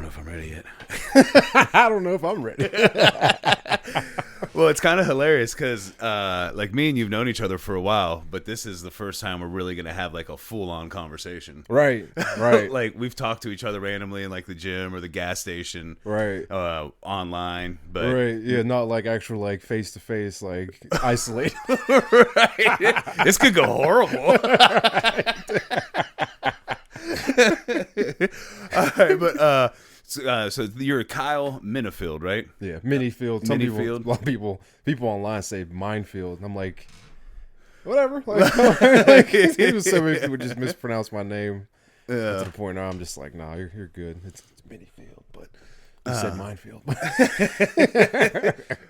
know if I'm ready yet. I don't know if I'm ready. Well, it's kind of hilarious because, like, me and you've known each other for a while, but this is the first time we're really gonna have like a full-on conversation. Right. Like, we've talked to each other randomly in like the gym or the gas station, Right. online, but Right. Yeah, not like actual like face to face, like isolated. right, this could go horrible. All right, but so you're Kyle Miniefield, right? Yeah, Miniefield. Some people, Miniefield. a lot of people online say Minefield, and I'm like, whatever. Like even so many people just mispronounce my name. To the point now, I'm just like, nah, you're good. It's Miniefield, but you said Minefield.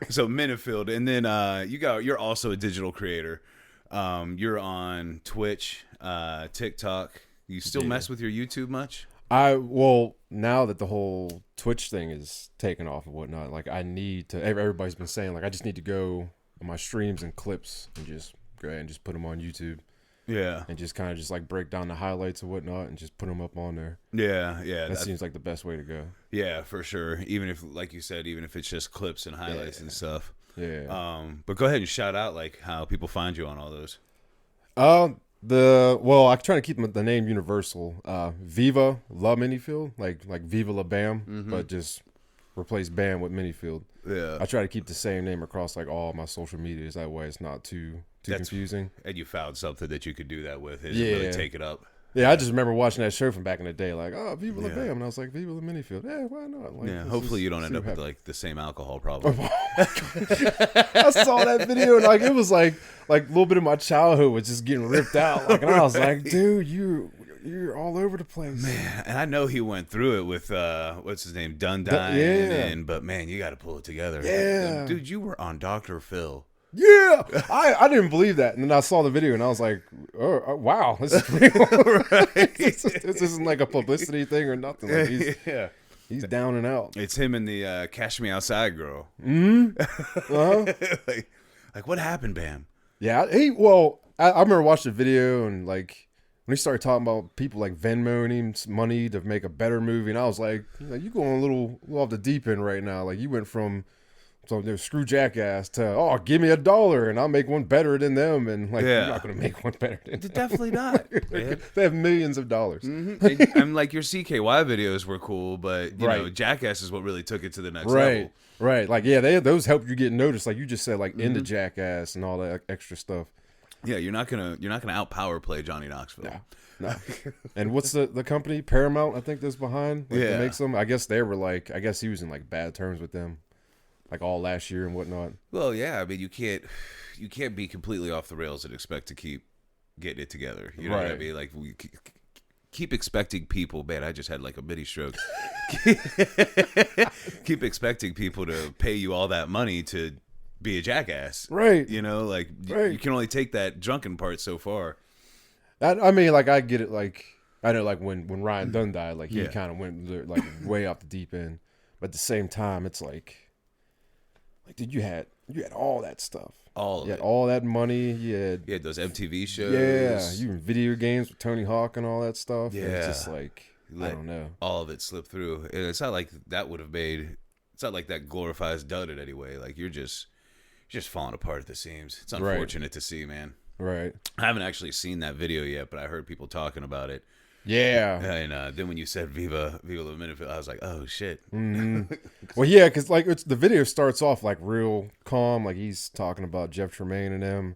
So Miniefield, and then you're also a digital creator. You're on Twitch, TikTok. You still mess with your YouTube much? Well, now that the whole Twitch thing is taken off and whatnot, like I need to. Everybody's been saying like I just need to go on my streams and clips and just go ahead and just put them on YouTube. Yeah, and just kind of just like break down the highlights and whatnot and just put them up on there. Yeah. That seems like the best way to go. Yeah, for sure. Even if, like you said, even if it's just clips and highlights and stuff. Yeah. But go ahead and shout out like how people find you on all those. I'm trying to keep the name universal. Viva La Miniefield, like Viva La Bam, but just replace Bam with Miniefield. Yeah. I try to keep the same name across like all my social medias. That way, it's not too confusing. And you found something that you could do that with. Is really take it up. Yeah, I just remember watching that show from back in the day, like, oh, Viva La Bam, and I was like, Viva La Miniefield. Yeah, why not? Like, hopefully you don't end up with like the same alcohol problem. I saw that video and like it was like a little bit of my childhood was just getting ripped out. Like, and I was like, dude, you're all over the place, man. And I know he went through it with what's his name, Dundine, but man, you got to pull it together. Yeah, dude, you were on Dr. Phil. Yeah, I didn't believe that, and then I saw the video and I was like, oh wow, this is real. Right. This isn't like a publicity thing or nothing. Like he's down and out. It's him and the Cash Me Outside girl. Like what happened, Bam? Yeah, I remember watching the video and like when he started talking about people like Venmoing him money to make a better movie, and I was like, you going a little off the deep end right now. Like you went from screw Jackass to give me $1 and I'll make one better than them, and like you're not gonna make one better than them. Definitely not. They have millions of dollars. And like your CKY videos were cool, but you know Jackass is what really took it to the next level. Right, like those help you get noticed. Like you just said, like into Jackass and all that extra stuff. Yeah, you're not gonna outpower play Johnny Knoxville. No. And what's the company? Paramount, I think, that's behind. That makes them. I guess they were like. I guess he was in like bad terms with them, like all last year and whatnot. Well, yeah. I mean, you can't be completely off the rails and expect to keep getting it together. You know what I mean? Like we keep expecting people. Man, I just had like a mini stroke. Keep expecting people to pay you all that money to be a jackass, right? You know, like you can only take that drunken part so far. I mean, like I get it. Like I know, like when Ryan Dunn died, like he kind of went like way off the deep end. But at the same time, it's like dude, you had all that stuff, all that money. You had those MTV shows. Yeah, you in video games with Tony Hawk and all that stuff. Yeah, and it's just like I don't know. All of it slipped through, and it's not like that would have made. It's not like that glorifies done it anyway. Like you're just falling apart at the seams. It's unfortunate to see, man. Right. I haven't actually seen that video yet, but I heard people talking about it. Yeah. And then when you said Viva La Miniefield, I was like, oh shit. Well, yeah, because like the video starts off like real calm, like he's talking about Jeff Tremaine and them,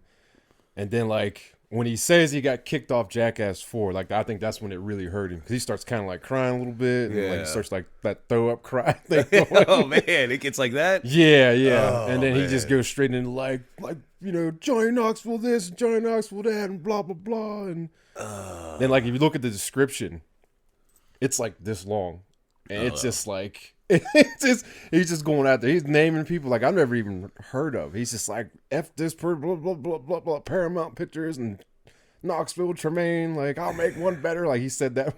and then like when he says he got kicked off Jackass 4, like I think that's when it really hurt him, because he starts kind of like crying a little bit, and like he starts like that throw up cry thing. Oh man, it gets like that. Yeah, Oh, and then he just goes straight into like Johnny Knoxville this, and Johnny Knoxville that, and blah blah blah, and then like if you look at the description, it's like this long, and it's just like he's just going out there. He's naming people like I've never even heard of. He's just like F this per blah blah blah blah blah Paramount Pictures and Knoxville Tremaine. Like I'll make one better. Like he said that.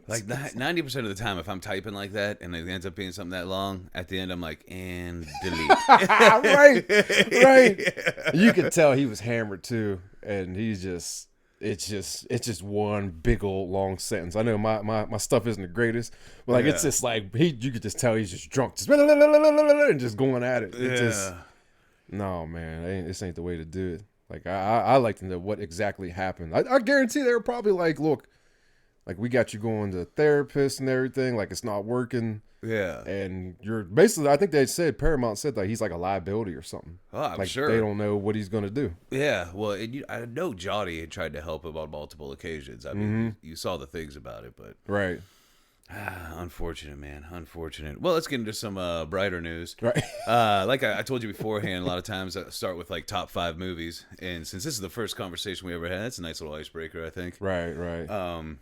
Like 90% of the time, if I'm typing like that and it ends up being something that long, at the end I'm like, and delete. right. You could tell he was hammered too, and he's just it's just one big old long sentence. I know my stuff isn't the greatest, but like it's just like you could just tell he's just drunk, just and just going at it. No, man, this ain't the way to do it. Like I like to know what exactly happened. I guarantee they were probably like, look, like we got you going to therapist and everything. Like it's not working. Yeah. And you're basically, I think they said, Paramount said that he's like a liability or something. Oh, I'm like sure. They don't know what he's going to do. Yeah. Well, I know Johnny had tried to help him on multiple occasions. I mean, you saw the things about it, but. Right. Unfortunate, man. Unfortunate. Well, let's get into some brighter news. Right. Like I told you beforehand, a lot of times I start with like top 5 movies. And since this is the first conversation we ever had, that's a nice little icebreaker, I think. Right.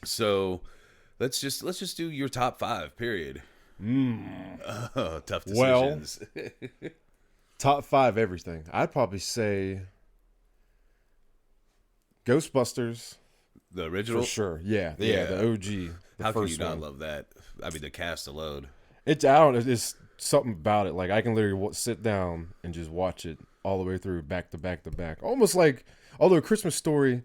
So let's just do your top 5, period. Tough decisions. Well, top 5 everything. I'd probably say Ghostbusters. The original? For sure. Yeah, the OG. How can you not love that? I mean, the cast alone. It's something about it. Like I can literally sit down and just watch it all the way through, back to back to back. Almost like, although Christmas Story,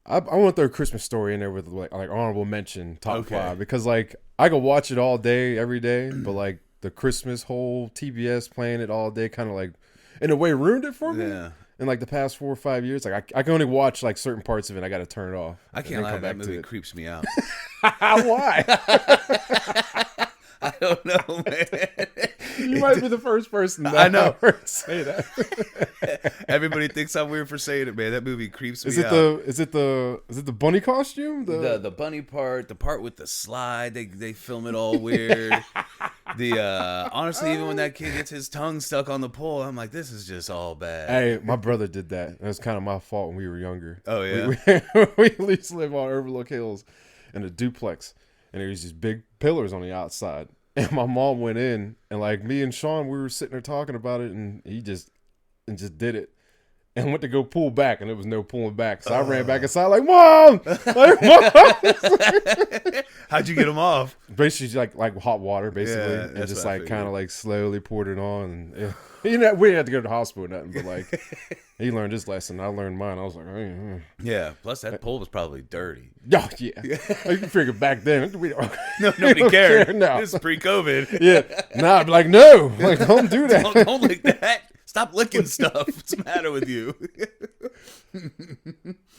I want to throw Christmas Story in there with like honorable mention top 5 because like I could watch it all day, every day, but like the Christmas whole TBS playing it all day kind of like in a way ruined it for me. Yeah. In like the past 4 or 5 years, like I can only watch like certain parts of it. I got to turn it off. I can't lie, that movie creeps me out. Why? I don't know, man. You might be the first person that I know say that. Everybody thinks I'm weird for saying it, man. That movie creeps me out. Is it the bunny costume? The bunny part, the part with the slide, they film it all weird. Honestly, even when that kid gets his tongue stuck on the pole, I'm like, this is just all bad. Hey, my brother did that. It was kind of my fault when we were younger. Oh yeah, we used to live on Overlook Hills in a duplex, and there was these big pillars on the outside. And my mom went in, and like me and Sean, we were sitting there talking about it, and he just did it, and went to go pull back, and there was no pulling back. So I ran back inside like, Mom! Like, Mom! How'd you get him off? Basically, like hot water, basically, and just like kind of like slowly poured it on. And we didn't have to go to the hospital or nothing, but like he learned his lesson. I learned mine. I was like, yeah. Plus, that pole was probably dirty. Oh yeah. You can figure back then. Nobody cared. No, this is pre-COVID. Yeah. Nah, I'd be like, no, like don't do that. Don't lick that. Stop licking stuff. What's the matter with you?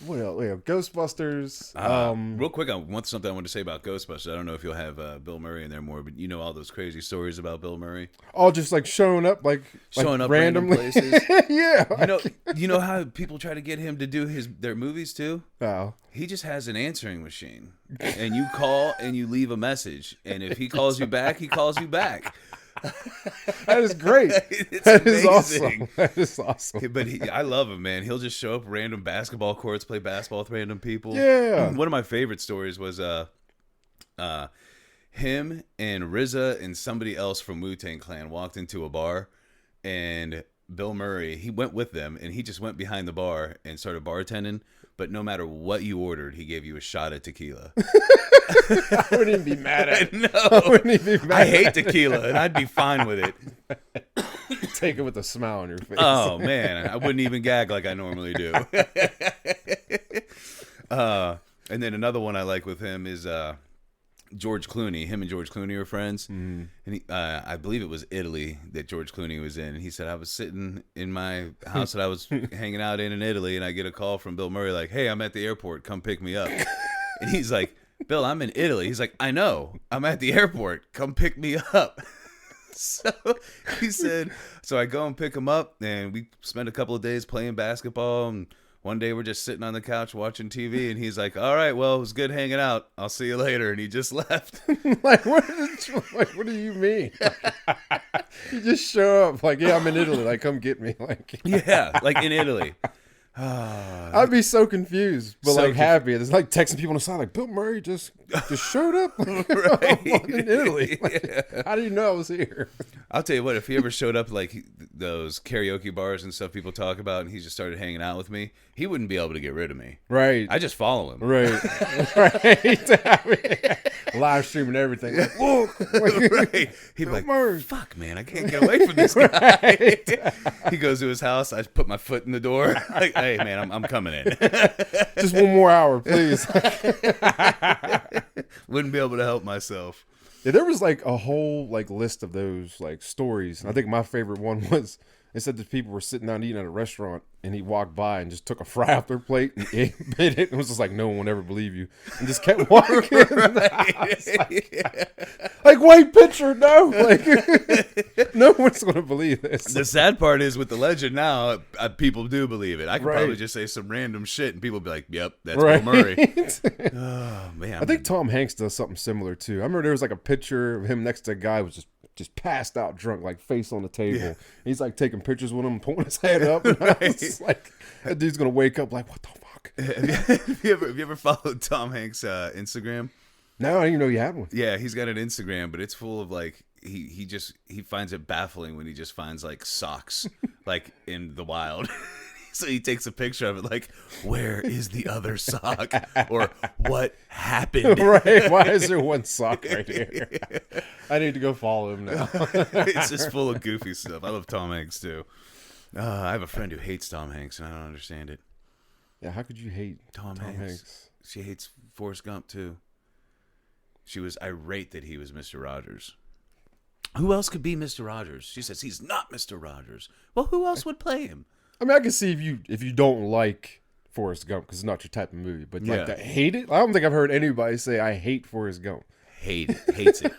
What else? Ghostbusters. Real quick, I want something I want to say about Ghostbusters. I don't know if you'll have Bill Murray in there more, but you know all those crazy stories about Bill Murray. All just like showing up randomly places. Yeah. You know how people try to get him to do their movies too? Oh. He just has an answering machine, and you call and you leave a message, and if he calls you back, he calls you back. That is great. That is awesome. That is awesome. But I love him, man. He'll just show up random basketball courts, play basketball with random people. Yeah. One of my favorite stories was him and RZA and somebody else from Wu-Tang Clan walked into a bar, and Bill Murray, he went with them, and he just went behind the bar and started bartending. But no matter what you ordered, he gave you a shot of tequila. I wouldn't even be mad at it. No. I hate tequila, and I'd be fine with it. Take it with a smile on your face. Oh, man. I wouldn't even gag like I normally do. And then another one I like with him is George Clooney. Him and George Clooney are friends. Mm-hmm. And I believe it was Italy that George Clooney was in. And he said, I was sitting in my house that I was hanging out in Italy, and I get a call from Bill Murray like, hey, I'm at the airport. Come pick me up. And he's like, Bill, I'm in Italy. He's like, I know. I'm at the airport. Come pick me up. So he said, so I go and pick him up, and we spend a couple of days playing basketball, and one day we're just sitting on the couch watching TV, and he's like, all right, well, it was good hanging out. I'll see you later. And he just left. Like, what do you mean? You just show up like, yeah, I'm in Italy. Like, come get me. Like, yeah, like in Italy. I'd be so confused, but so like happy. It's like texting people on the side, like Bill Murray just showed up. Right. I'm in Italy. Like, how do you know I was here? I'll tell you what, if he ever showed up like those karaoke bars and stuff people talk about, and he just started hanging out with me, he wouldn't be able to get rid of me. Right. I just follow him. Right. Right. Live streaming everything. Like, look. Right. He'd be like, fuck, man, I can't get away from this guy. Right. He goes to his house. I put my foot in the door. Like, hey, man, I'm coming in. Just 1 more hour, please. Wouldn't be able to help myself. Yeah, there was like a whole like list of those like stories. And I think my favorite one was it said that people were sitting down eating at a restaurant and he walked by and just took a fry off their plate and bit it and was just like, no one will ever believe you, and just kept walking. Like white pitcher, no, like no one's gonna believe this. The sad part is with the legend now, people do believe it. I could Right. probably just say some random shit and people be like, yep, that's Right. Bill Murray. Oh man, I think Tom Hanks does something similar too. I remember there was like a picture of him next to a guy who was just passed out drunk, like face on the table. Yeah. He's like taking pictures with him, pulling his head up. And I was just like, that dude's gonna wake up like, what the fuck? Have you ever followed Tom Hanks' Instagram? No, I didn't even know you had one. Yeah, he's got an Instagram, but it's full of like he finds it baffling when he just finds like socks like in the wild. So he takes a picture of it like, where is the other sock? Or what happened? Right? Why is there one sock right here? I need to go follow him now. It's just full of goofy stuff. I love Tom Hanks too. I have a friend who hates Tom Hanks, and I don't understand it. Yeah, how could you hate Tom Hanks? She hates Forrest Gump too. She was irate that he was Mr. Rogers. Who else could be Mr. Rogers? She says he's not Mr. Rogers. Well, who else would play him? I mean, I can see if you don't like Forrest Gump because it's not your type of movie, but like Yeah. to hate it, I don't think I've heard anybody say I hate Forrest Gump. Hate it. Hates it.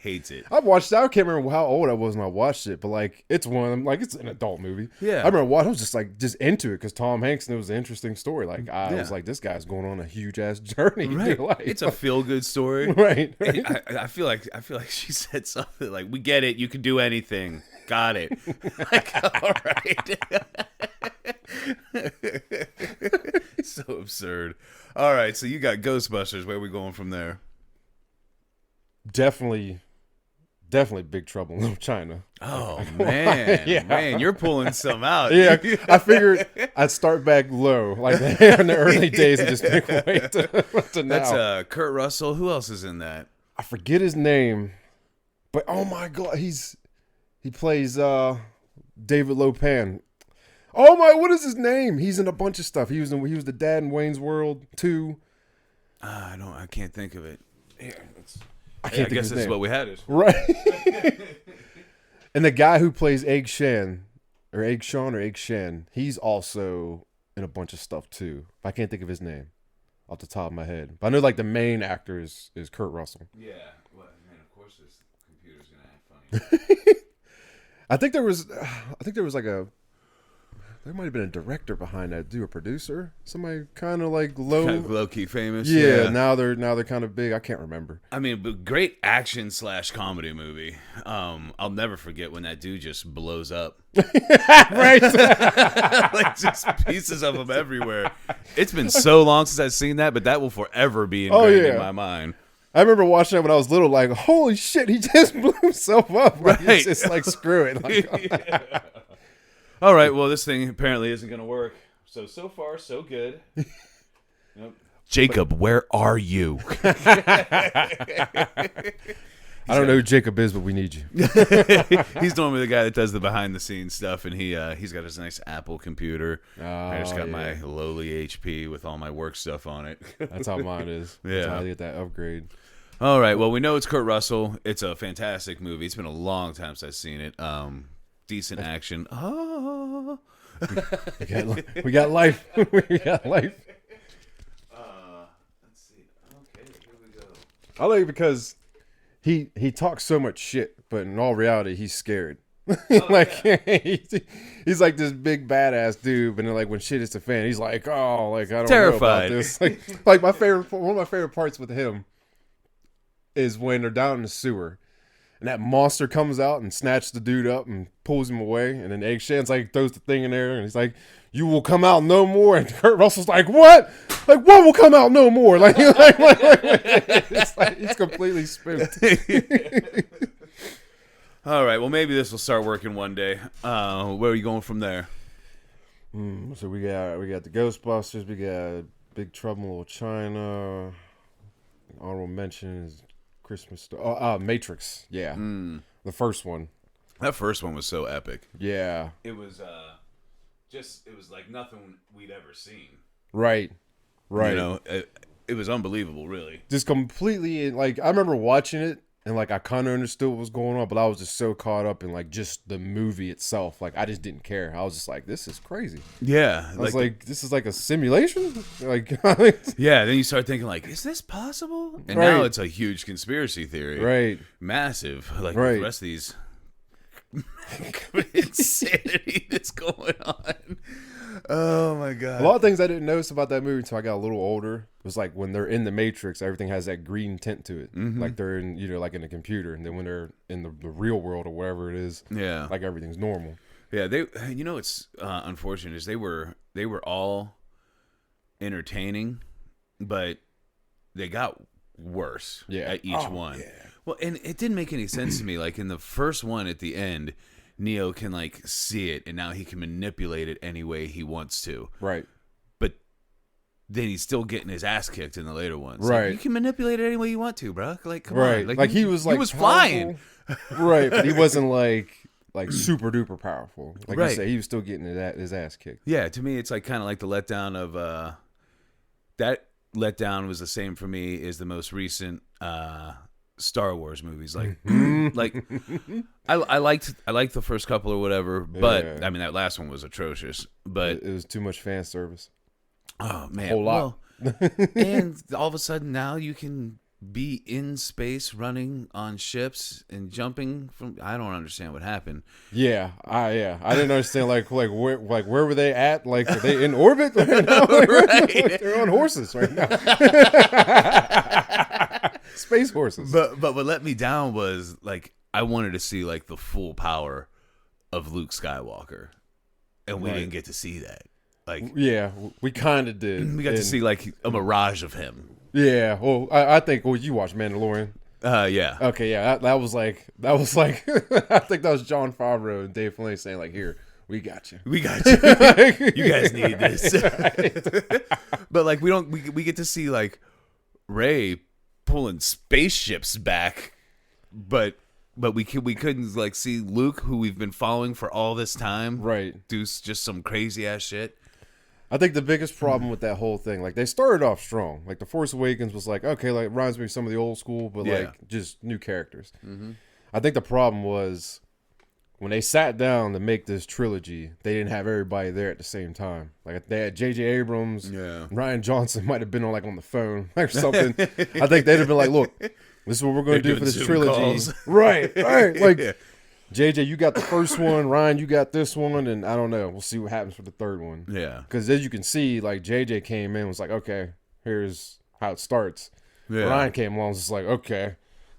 Hates it. I watched it. I can't remember how old I was when I watched it, but like it's one of them. Like it's an adult movie. Yeah. I remember I was just into it because Tom Hanks knew it was an interesting story. Like I Yeah. was like, this guy's going on a huge ass journey. Right. Like, It's a feel good story. right. I feel like she said something like, "We get it. You can do anything. Got it." Like, all right. So absurd. All right. So you got Ghostbusters. Where are we going from there? Definitely Big Trouble in Little China. Oh man, Yeah. man, you're pulling some out. Yeah, I figured I'd start back low, like in the early days, and just make my way to now. That's Kurt Russell. Who else is in that? I forget his name, but oh my god, he plays David Lopan. Oh my, what is his name? He's in a bunch of stuff. He was the dad in Wayne's World 2. I can't think of it. Here, I can't think guess of his this is name. what we had. It. Right. And the guy who plays Egg Shen, he's also in a bunch of stuff too. I can't think of his name off the top of my head. But I know like the main actor is Kurt Russell. Yeah. Well, man, of course this computer's gonna act funny. I think there was like there might have been a director behind that, a producer, somebody kind of like Low key famous. Yeah, now they're kind of big. I can't remember. I mean, but great action / comedy movie. I'll never forget when that dude just blows up. Right. Like just pieces of him everywhere. It's been so long since I've seen that, but that will forever be ingrained in my mind. I remember watching it when I was little, like, holy shit, he just blew himself up. Like, Right. It's just like, screw it. Like, Yeah. All right, well, this thing apparently isn't going to work. So far, so good. Nope. Jacob, where are you? I don't know who Jacob is, but we need you. He's normally the guy that does the behind-the-scenes stuff, and he's got his nice Apple computer. I just got my lowly HP with all my work stuff on it. That's how mine is. Yeah. That's how I get that upgrade. All right, well, we know it's Kurt Russell. It's a fantastic movie. It's been a long time since I've seen it. Decent action. Oh. We got life. We got life. Let's see. Okay, here we go. I like it because he talks so much shit, but in all reality, he's scared. He's like this big badass dude, but then like when shit hits the fan, he's like, oh, like I don't Terrified. know about this. Like one of my favorite parts with him is when they're down in the sewer. and that monster comes out and snatches the dude up and pulls him away, and then Egg Shen's like throws the thing in there, and he's like, "You will come out no more." And Kurt Russell's like, "What? Like what will come out no more?" Like, it's like he's completely spooked. All right, well maybe this will start working one day. Where are you going from there? So we got the Ghostbusters, we got Big Trouble in Little China. Honorable mention is Christmas. Matrix. Yeah, the first one. That first one was so epic. Yeah, It was it was like nothing we'd ever seen. right. You know, it was unbelievable, really. Just completely like I remember watching it and like I kind of understood what was going on, but I was just so caught up in like just the movie itself. Like I just didn't care. I was just like, this is crazy. Yeah, I was like, this is like a simulation. Like, yeah. Then you start thinking like, is this possible? And now it's a huge conspiracy theory, right? Massive, like Right. the rest of these insanity that's going on. Oh my god! A lot of things I didn't notice about that movie until I got a little older was like when they're in the Matrix, everything has that green tint to it. Like they're in, like in a computer, and then when they're in the real world or wherever it is, Yeah, like everything's normal. yeah. They, it's unfortunate is they were all entertaining, but they got worse. At each one. Yeah. Well, and it didn't make any sense to me. Like in the first one, at the end, Neo can like see it, and now he can manipulate it any way he wants to. Right. But then he's still getting his ass kicked in the later ones. Right. Like, you can manipulate it any way you want to, bro. Like, come Right. on. Like he was like flying. Right, but he wasn't like super duper powerful. Like you Right. said, he was still getting his ass kicked. Yeah, to me, it's like kind of like the letdown of that letdown was the same for me as the most recent Star Wars movies. Like, like I liked the first couple or whatever, but Yeah. I mean that last one was atrocious. But It was too much fan service. oh man, Whole lot. well, and all of a sudden now you can be in space, running on ships and jumping from. I don't understand what happened. Yeah, I didn't understand where were they at? Like are they in orbit right now? Right. They're on horses right now. Space horses. But what let me down was like I wanted to see like the full power of Luke Skywalker, and we Right. didn't get to see that. Like Yeah, we kind of did. we got to see like a mirage of him. Yeah, well, I think you watched Mandalorian. Yeah. Okay, yeah, that was like I think that was Jon Favreau and Dave Filoni saying like, here, we got you. We got you. You guys need this. But like we get to see like Rey pulling spaceships back, but we couldn't like see Luke, who we've been following for all this time, Right. do just some crazy ass shit. I think the biggest problem with that whole thing, like they started off strong. Like The Force Awakens was like, okay, like reminds me of some of the old school, but Yeah. like just new characters. I think the problem was when they sat down to make this trilogy, they didn't have everybody there at the same time. Like they had J.J. Abrams, Yeah. Ryan Johnson might have been on the phone or something. I think they'd have been like, look, this is what we're going to They're do for doing this Zoom trilogy. calls. Right. Like Yeah. JJ, you got the first one. Ryan, you got this one. And I don't know. We'll see what happens for the third one. Yeah. Because as you can see, like JJ came in and was like, okay, here's how it starts. Yeah. Ryan came along and was just like, okay,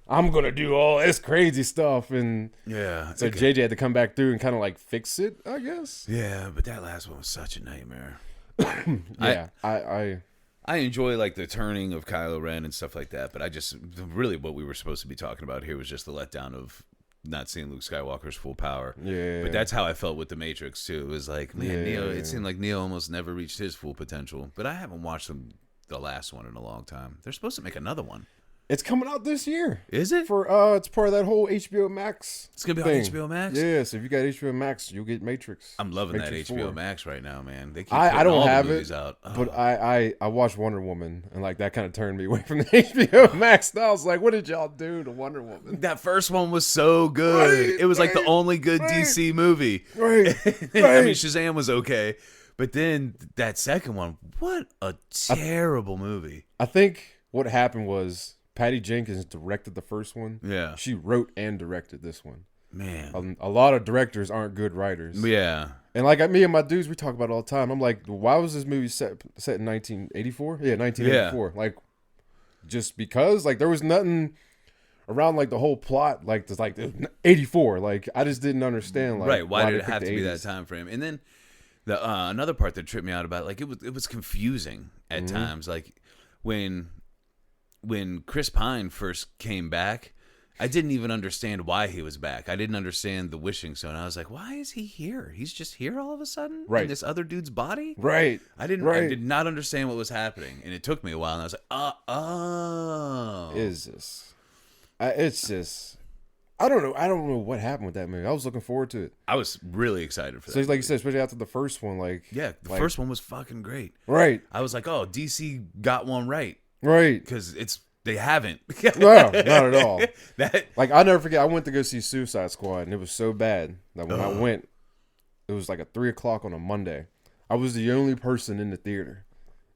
I'm going to do all this crazy stuff. And Yeah. so JJ had to come back through and kind of like fix it, I guess. Yeah, but that last one was such a nightmare. Yeah. I I enjoy like the turning of Kylo Ren and stuff like that, but I just really what we were supposed to be talking about here was just the letdown of not seeing Luke Skywalker's full power. yeah. But that's how I felt with the Matrix too. It was like, man, Yeah. Neo. It seemed like Neo almost never reached his full potential. But I haven't watched the last one in a long time. They're supposed to make another one. It's coming out this year. Is it? For it's part of that whole HBO Max. It's gonna be thing. on HBO Max. Yeah, so if you got HBO Max, you'll get Matrix. I'm loving Matrix that HBO 4. Max right now, man. They keep I putting don't all have the it, movies out. Oh. but I watched Wonder Woman, and like that kind of turned me away from the HBO Max. Now I was like, what did y'all do to Wonder Woman? That first one was so good. Right, It was like the right, only good right. DC movie. Right, I mean, Shazam was okay, but then that second one, what a terrible movie. I think what happened was Patty Jenkins directed the first one. Yeah, She wrote and directed this one. man. A lot of directors aren't good writers. Yeah, And like me and my dudes, we talk about it all the time. I'm like, why was this movie set in 1984? Yeah, 1984. Like, just because like there was nothing around like the whole plot, like there's like 84. Like I just didn't understand. Like, right? Why did they it have picked to the be that 80s. time frame? And then the another part that tripped me out about, like, it was confusing at times. Like when Chris Pine first came back, I didn't even understand why he was back. I didn't understand the wishing stone. I was like, why is he here? He's just here all of a sudden in this other dude's body. Right. I did not understand what was happening, and it took me a while. And I was like, oh, Is this? It's just. I don't know. I don't know what happened with that movie. I was looking forward to it. I was really excited for that. So like movie. you said, especially after the first one, like the first one was fucking great. Right. I was like, oh, DC got one right. Right. Because they haven't. No, not at all. That Like I'll never forget. I went to go see Suicide Squad, and it was so bad that when I went, it was like at 3:00 on a Monday. I was the only person in the theater.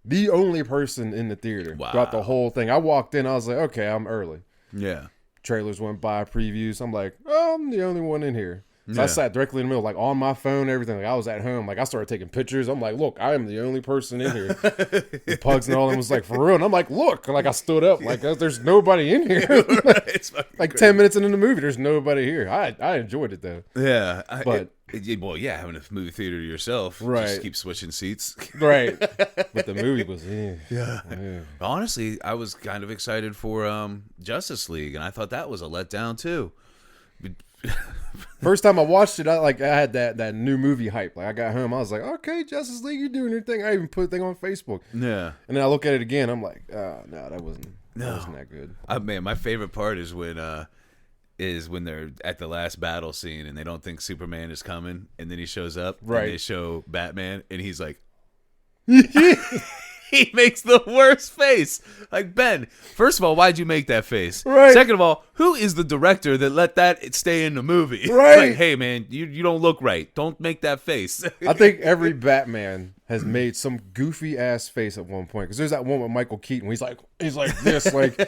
The only person in the theater throughout the whole thing. I walked in. I was like, okay, I'm early. Yeah. Trailers went by, previews. I'm like, oh, I'm the only one in here. So I sat directly in the middle, like on my phone, everything. Like I was at home. Like I started taking pictures. I'm like, look, I am the only person in here. The Pugs and all them was like, for real. And I'm like, look. like I stood up. Like there's nobody in here. It's like crazy. 10 minutes into the movie, there's nobody here. I enjoyed it though. Yeah. But having a movie theater to yourself. Right. Just keep switching seats. Right. But the movie was, yeah. Honestly, I was kind of excited for Justice League, and I thought that was a letdown too. First time I watched it, I had that new movie hype. Like I got home, I was like, okay, Justice League, you're doing your thing. I even put a thing on Facebook. Yeah. And then I look at it again, I'm like, no, that wasn't that good. Man, my favorite part is when they're at the last battle scene and they don't think Superman is coming, and then he shows up. Right. And they show Batman, and he's like, he makes the worst face. Like, Ben, first of all, why'd you make that face? Right. Second of all, who is the director that let that stay in the movie? Right. Like, hey, man, you don't look right. Don't make that face. I think every Batman has made some goofy ass face at one point. Because there's that one with Michael Keaton where he's like this. Like,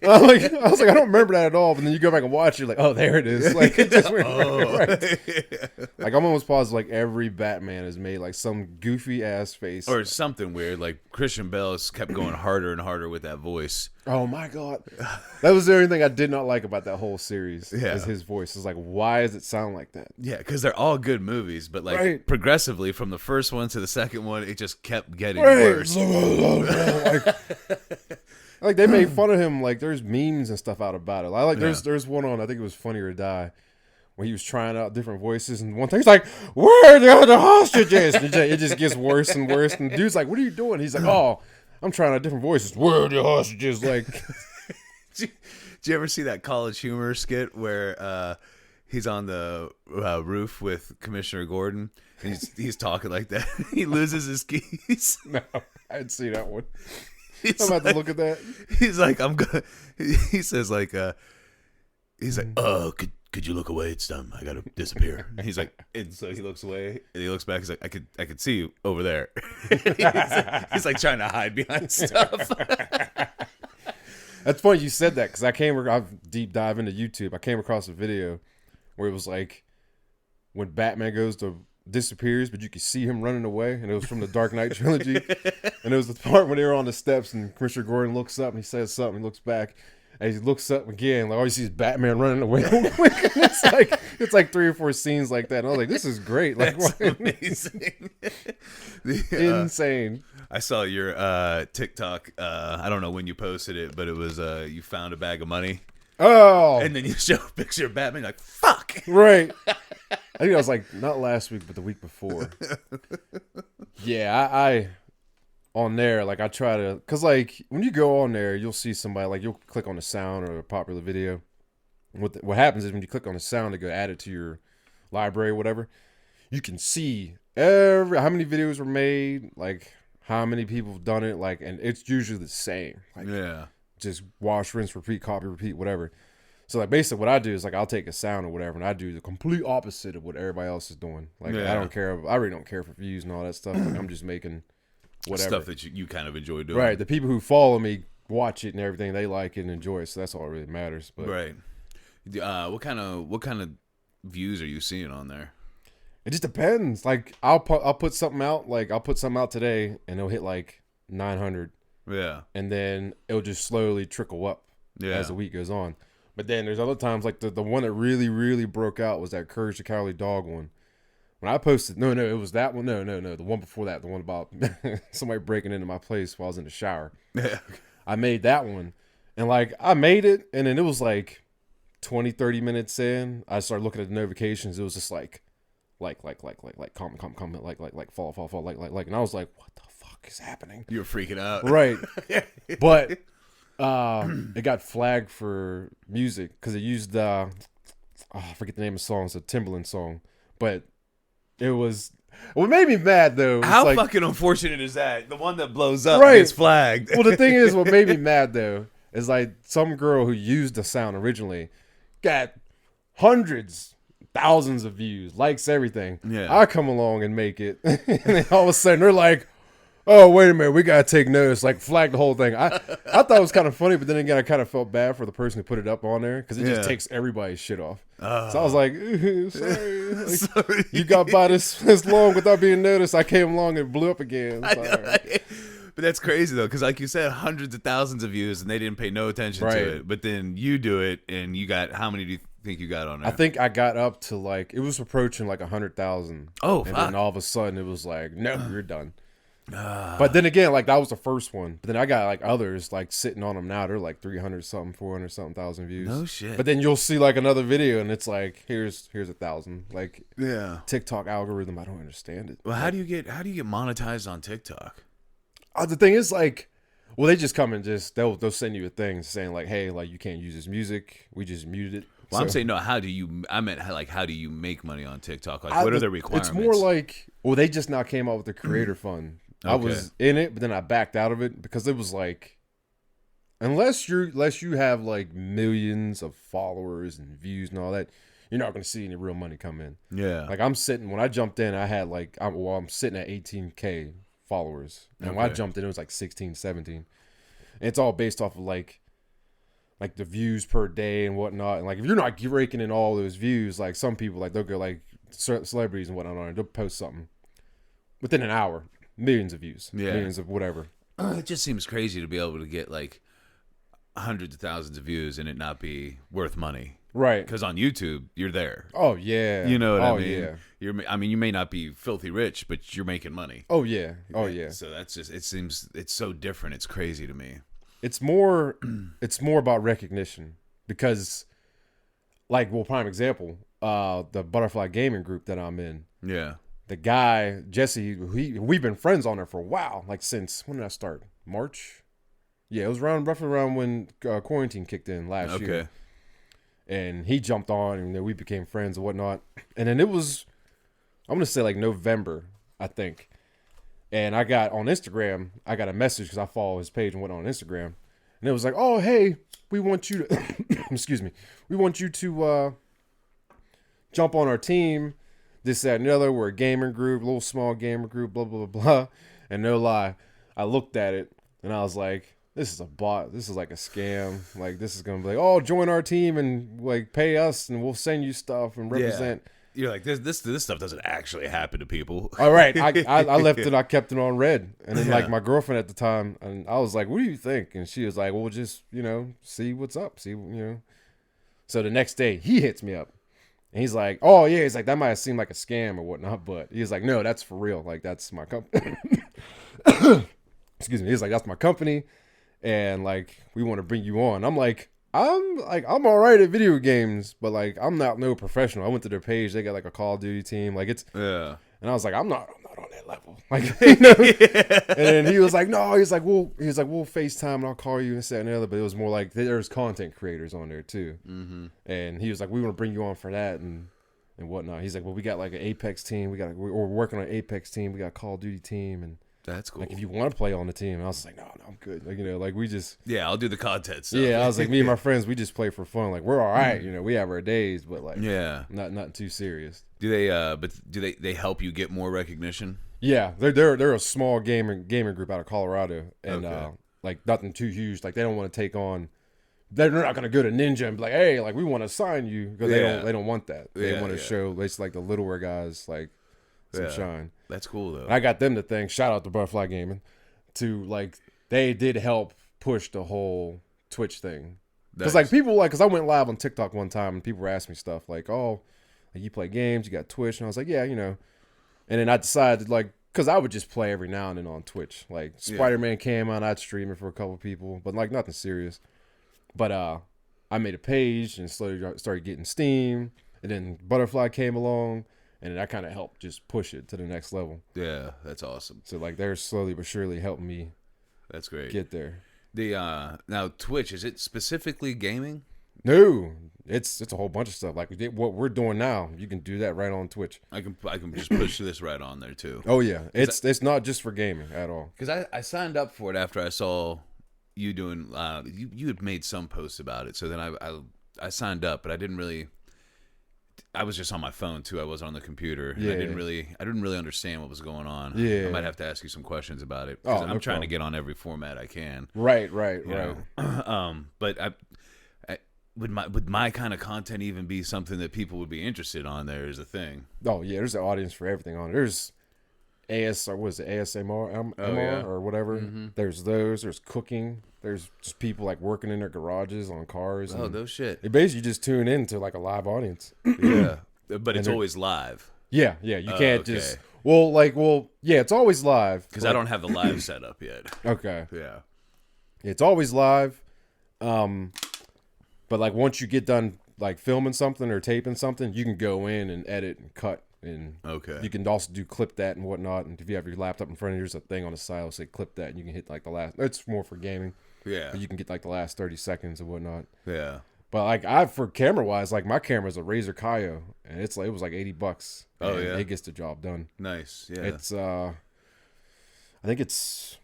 I was like, I don't remember that at all. But then you go back and watch it, you're like, oh, there it is. Like, it just went right. Like, I'm almost positive like every Batman has made like some goofy ass face. Or something weird. Like, Christian Bale has kept going harder and harder with that voice. Oh my god, that was the only thing I did not like about that whole series. Yeah. Is his voice. It's like, why does it sound like that? Yeah, because they're all good movies, but like progressively from the first one to the second one, it just kept getting worse. Like they made fun of him. Like there's memes and stuff out about it. I like there's one on, I think it was Funny or Die, where he was trying out different voices, and one thing he's like, "Where are the other hostages?" And it just gets worse and worse. And the dude's like, "What are you doing?" He's like, "Oh, I'm trying out different voices. Where are the hostages?" Like, Did you ever see that College Humor skit where he's on the roof with Commissioner Gordon, and he's talking like that? He loses his keys. no, I'd see that one. He's I'm about to look at that. He's like, I'm gonna. He says like, he's like, could you look away? It's done. I gotta disappear. And he's like, and so he looks away and he looks back. He's like, I could see you over there. he's like trying to hide behind stuff. That's funny you said that because I've deep dive into YouTube. I came across a video where it was like when Batman disappears, but you could see him running away, and it was from the Dark Knight trilogy. And it was the part when they were on the steps, and Commissioner Gordon looks up and he says something. He looks back, and he looks up again. Like all you see is Batman running away. And it's like 3 or 4 scenes like that. And I was like, this is great. Like, That's amazing. Insane. I saw your TikTok. I don't know when you posted it, but it was you found a bag of money. Oh, And then you show a picture of Batman. Like, fuck. right. I think I was like not last week, but the week before. Yeah, I on there, like I try to, cause like when you go on there, you'll see somebody, like you'll click on the sound or a popular video. What happens is when you click on the sound to go add it to your library or whatever, you can see how many videos were made, like how many people have done it, like, and it's usually the same. Like, Yeah. just wash, rinse, repeat, copy, repeat, whatever. So like basically what I do is like I'll take a sound or whatever and I do the complete opposite of what everybody else is doing. Like I don't care. I really don't care for views and all that stuff. Like I'm just making whatever Stuff that you kind of enjoy doing. Right. The people who follow me watch it and everything. They like it and enjoy it. So that's all that really matters. But Right. What kind of views are you seeing on there? it just depends. Like I'll put something out. Like I'll put something out today and it'll hit like 900. Yeah. And then it'll just slowly trickle up Yeah. as the week goes on. But then there's other times like the one that really, really broke out was that Courage the Cowardly Dog one. When I posted, no, it was that one. No, the one before that, the one about somebody breaking into my place while I was in the shower. Yeah. I made that one. And like, I made it, and then it was like 20, 30 minutes in. I started looking at the notifications. It was just like, comment, like, fall, like. And I was like, what the fuck is happening? You were freaking out. Right. But it got flagged for music because it used, I forget the name of the song. It's a Timbaland song. But it was... What made me mad, though... How like, fucking unfortunate is that? The one that blows up right. gets flagged. Well, the thing is, what made me mad, though, is like some girl who used the sound originally got hundreds, thousands of views, likes, everything. Yeah. I come along and make it. And then all of a sudden, they're like, oh, wait a minute, we got to take notice. Like, flag the whole thing. I thought it was kind of funny, but then again, I kind of felt bad for the person who put it up on there because it just takes everybody's shit off. So I was like, sorry. Like, Sorry. You got by this long without being noticed. I came along and blew up again. I know, right? But that's crazy, though, because like you said, hundreds of thousands of views, and they didn't pay no attention to it. But then you do it, and you got, how many do you think you got on there? I think I got up to like, it was approaching like 100,000. Oh, and fuck. then all of a sudden it was like, no, you're done. But then again, like that was the first one. But then I got like others like sitting on them now. They're like 300 something, 400 something thousand views. No shit. But then you'll see like another video and it's like, here's 1,000. Like, yeah, TikTok algorithm, I don't understand it. Well, how do you get monetized on TikTok? The thing is, like, well, they just come and just they'll send you a thing saying like, hey, like you can't use this music. We just muted it. Well, so, I'm saying no. I meant how do you make money on TikTok? Like, what are the requirements? It's more like, well, they just now came out with the creator fund. Okay. I was in it, but then I backed out of it because it was like, unless you have like millions of followers and views and all that, you're not going to see any real money come in. Yeah. Like when I jumped in, I had like, I'm sitting at 18K followers. And when I jumped in, it was like 16, 17. And it's all based off of like the views per day and whatnot. And like, if you're not raking in all those views, like some people, like they'll go like celebrities and whatnot, and they'll post something within an hour. Millions of views, millions of whatever. It just seems crazy to be able to get like hundreds of thousands of views and it not be worth money, right? Because on YouTube, you're there. Oh yeah, you know what I mean. Yeah. You may not be filthy rich, but you're making money. Oh yeah, yeah. So that's just, it seems it's so different. It's crazy to me. It's more about recognition because, like, well, prime example, the Butterfly Gaming group that I'm in. Yeah. The guy, Jesse, we've been friends on there for a while. Like, since, when did I start? March? Yeah, it was roughly around when quarantine kicked in last year. And he jumped on, and then we became friends and whatnot. And then it was, I'm going to say like November, I think. And I got on Instagram, I got a message because I follow his page and went on Instagram. And it was like, oh, hey, we want you to, excuse me, we want you to jump on our team. This, that, and the other. We're a gamer group, a little small gamer group, blah, blah, blah, blah. And no lie, I looked at it and I was like, this is a bot. This is like a scam. Like, this is going to be like, oh, join our team and like pay us and we'll send you stuff and represent. Yeah. You're like, this stuff doesn't actually happen to people. All right. I left it. I kept it on red. And then like my girlfriend at the time, and I was like, what do you think? And she was like, well, just, see what's up. So the next day he hits me up. And he's like, oh, yeah. He's like, that might have seemed like a scam or whatnot. But he's like, no, that's for real. Like, that's my company. Excuse me. He's like, that's my company. And, like, we want to bring you on. I'm like, I'm all right at video games. But, like, I'm not no professional. I went to their page. They got, like, a Call of Duty team. Like, it's. Yeah. And I was like, I'm not on that level. Like, And then he was like, no. He's like, we'll FaceTime and I'll call you and this, that, and the other. But it was more like there's content creators on there too. Mm-hmm. And he was like, we want to bring you on for that and whatnot. He's like, well, we got like an Apex team. We're working on an Apex team. We got a Call of Duty team. And that's cool. Like, if you want to play on the team. And I was like, no, I'm good. Like, like we just. Yeah, I'll do the content stuff. Yeah, I was like, me and my friends, we just play for fun. Like, we're all right. We have our days, but like, yeah, not too serious. Do they help you get more recognition? Yeah, they're a small gaming group out of Colorado, and like nothing too huge. Like, they don't want to take on. They're not going to go to Ninja and be like, hey, like we want to sign you, because they don't want that. They want to show it's like the littler guys like some shine. That's cool though. And I got them to thank. Shout out to Butterfly Gaming, to like they did help push the whole Twitch thing. Because like people like, because I went live on TikTok one time and people were asking me stuff like, oh, like you play games, you got Twitch, and I was like, yeah, you know. And then I decided like, because I would just play every now and then on Twitch. Like Spider-Man came out, I'd stream it for a couple people, but like nothing serious. But I made a page and slowly started getting Steam, and then Butterfly came along, and then that kind of helped just push it to the next level. Yeah, that's awesome. So like they're slowly but surely helping me. That's great. Get there. The now Twitch, is it specifically gaming? No, it's a whole bunch of stuff. Like what we're doing now, you can do that right on Twitch. I can just push this right on there too. Oh yeah, it's not just for gaming at all. Because I signed up for it after I saw you doing. You had made some posts about it, so then I signed up, but I didn't really. I was just on my phone too. I wasn't on the computer. And I didn't really understand what was going on. Yeah, I might have to ask you some questions about it. Because I'm trying to get on every format I can. Right. But would my kind of content even be something that people would be interested on? There is a thing. Oh yeah, there's an audience for everything on it. There's ASMR or whatever. Mm-hmm. There's those. There's cooking. There's just people like working in their garages on cars. Oh, no shit. They basically just tune in to like a live audience. Yeah, but it's always live. Yeah. You can't just. Yeah, it's always live. Because I don't have the live setup yet. Okay. Yeah. It's always live. But like once you get done like filming something or taping something, you can go in and edit and cut. And you can also do clip that and whatnot. And if you have your laptop in front of you, there's a thing on the side that'll say clip that, and you can hit like the last. It's more for gaming. Yeah. But you can get like the last 30 seconds and whatnot. Yeah. But like for camera wise, like my camera's a Razer Kaio, and it was like $80. Oh yeah. It gets the job done. Nice. Yeah. It's I think it's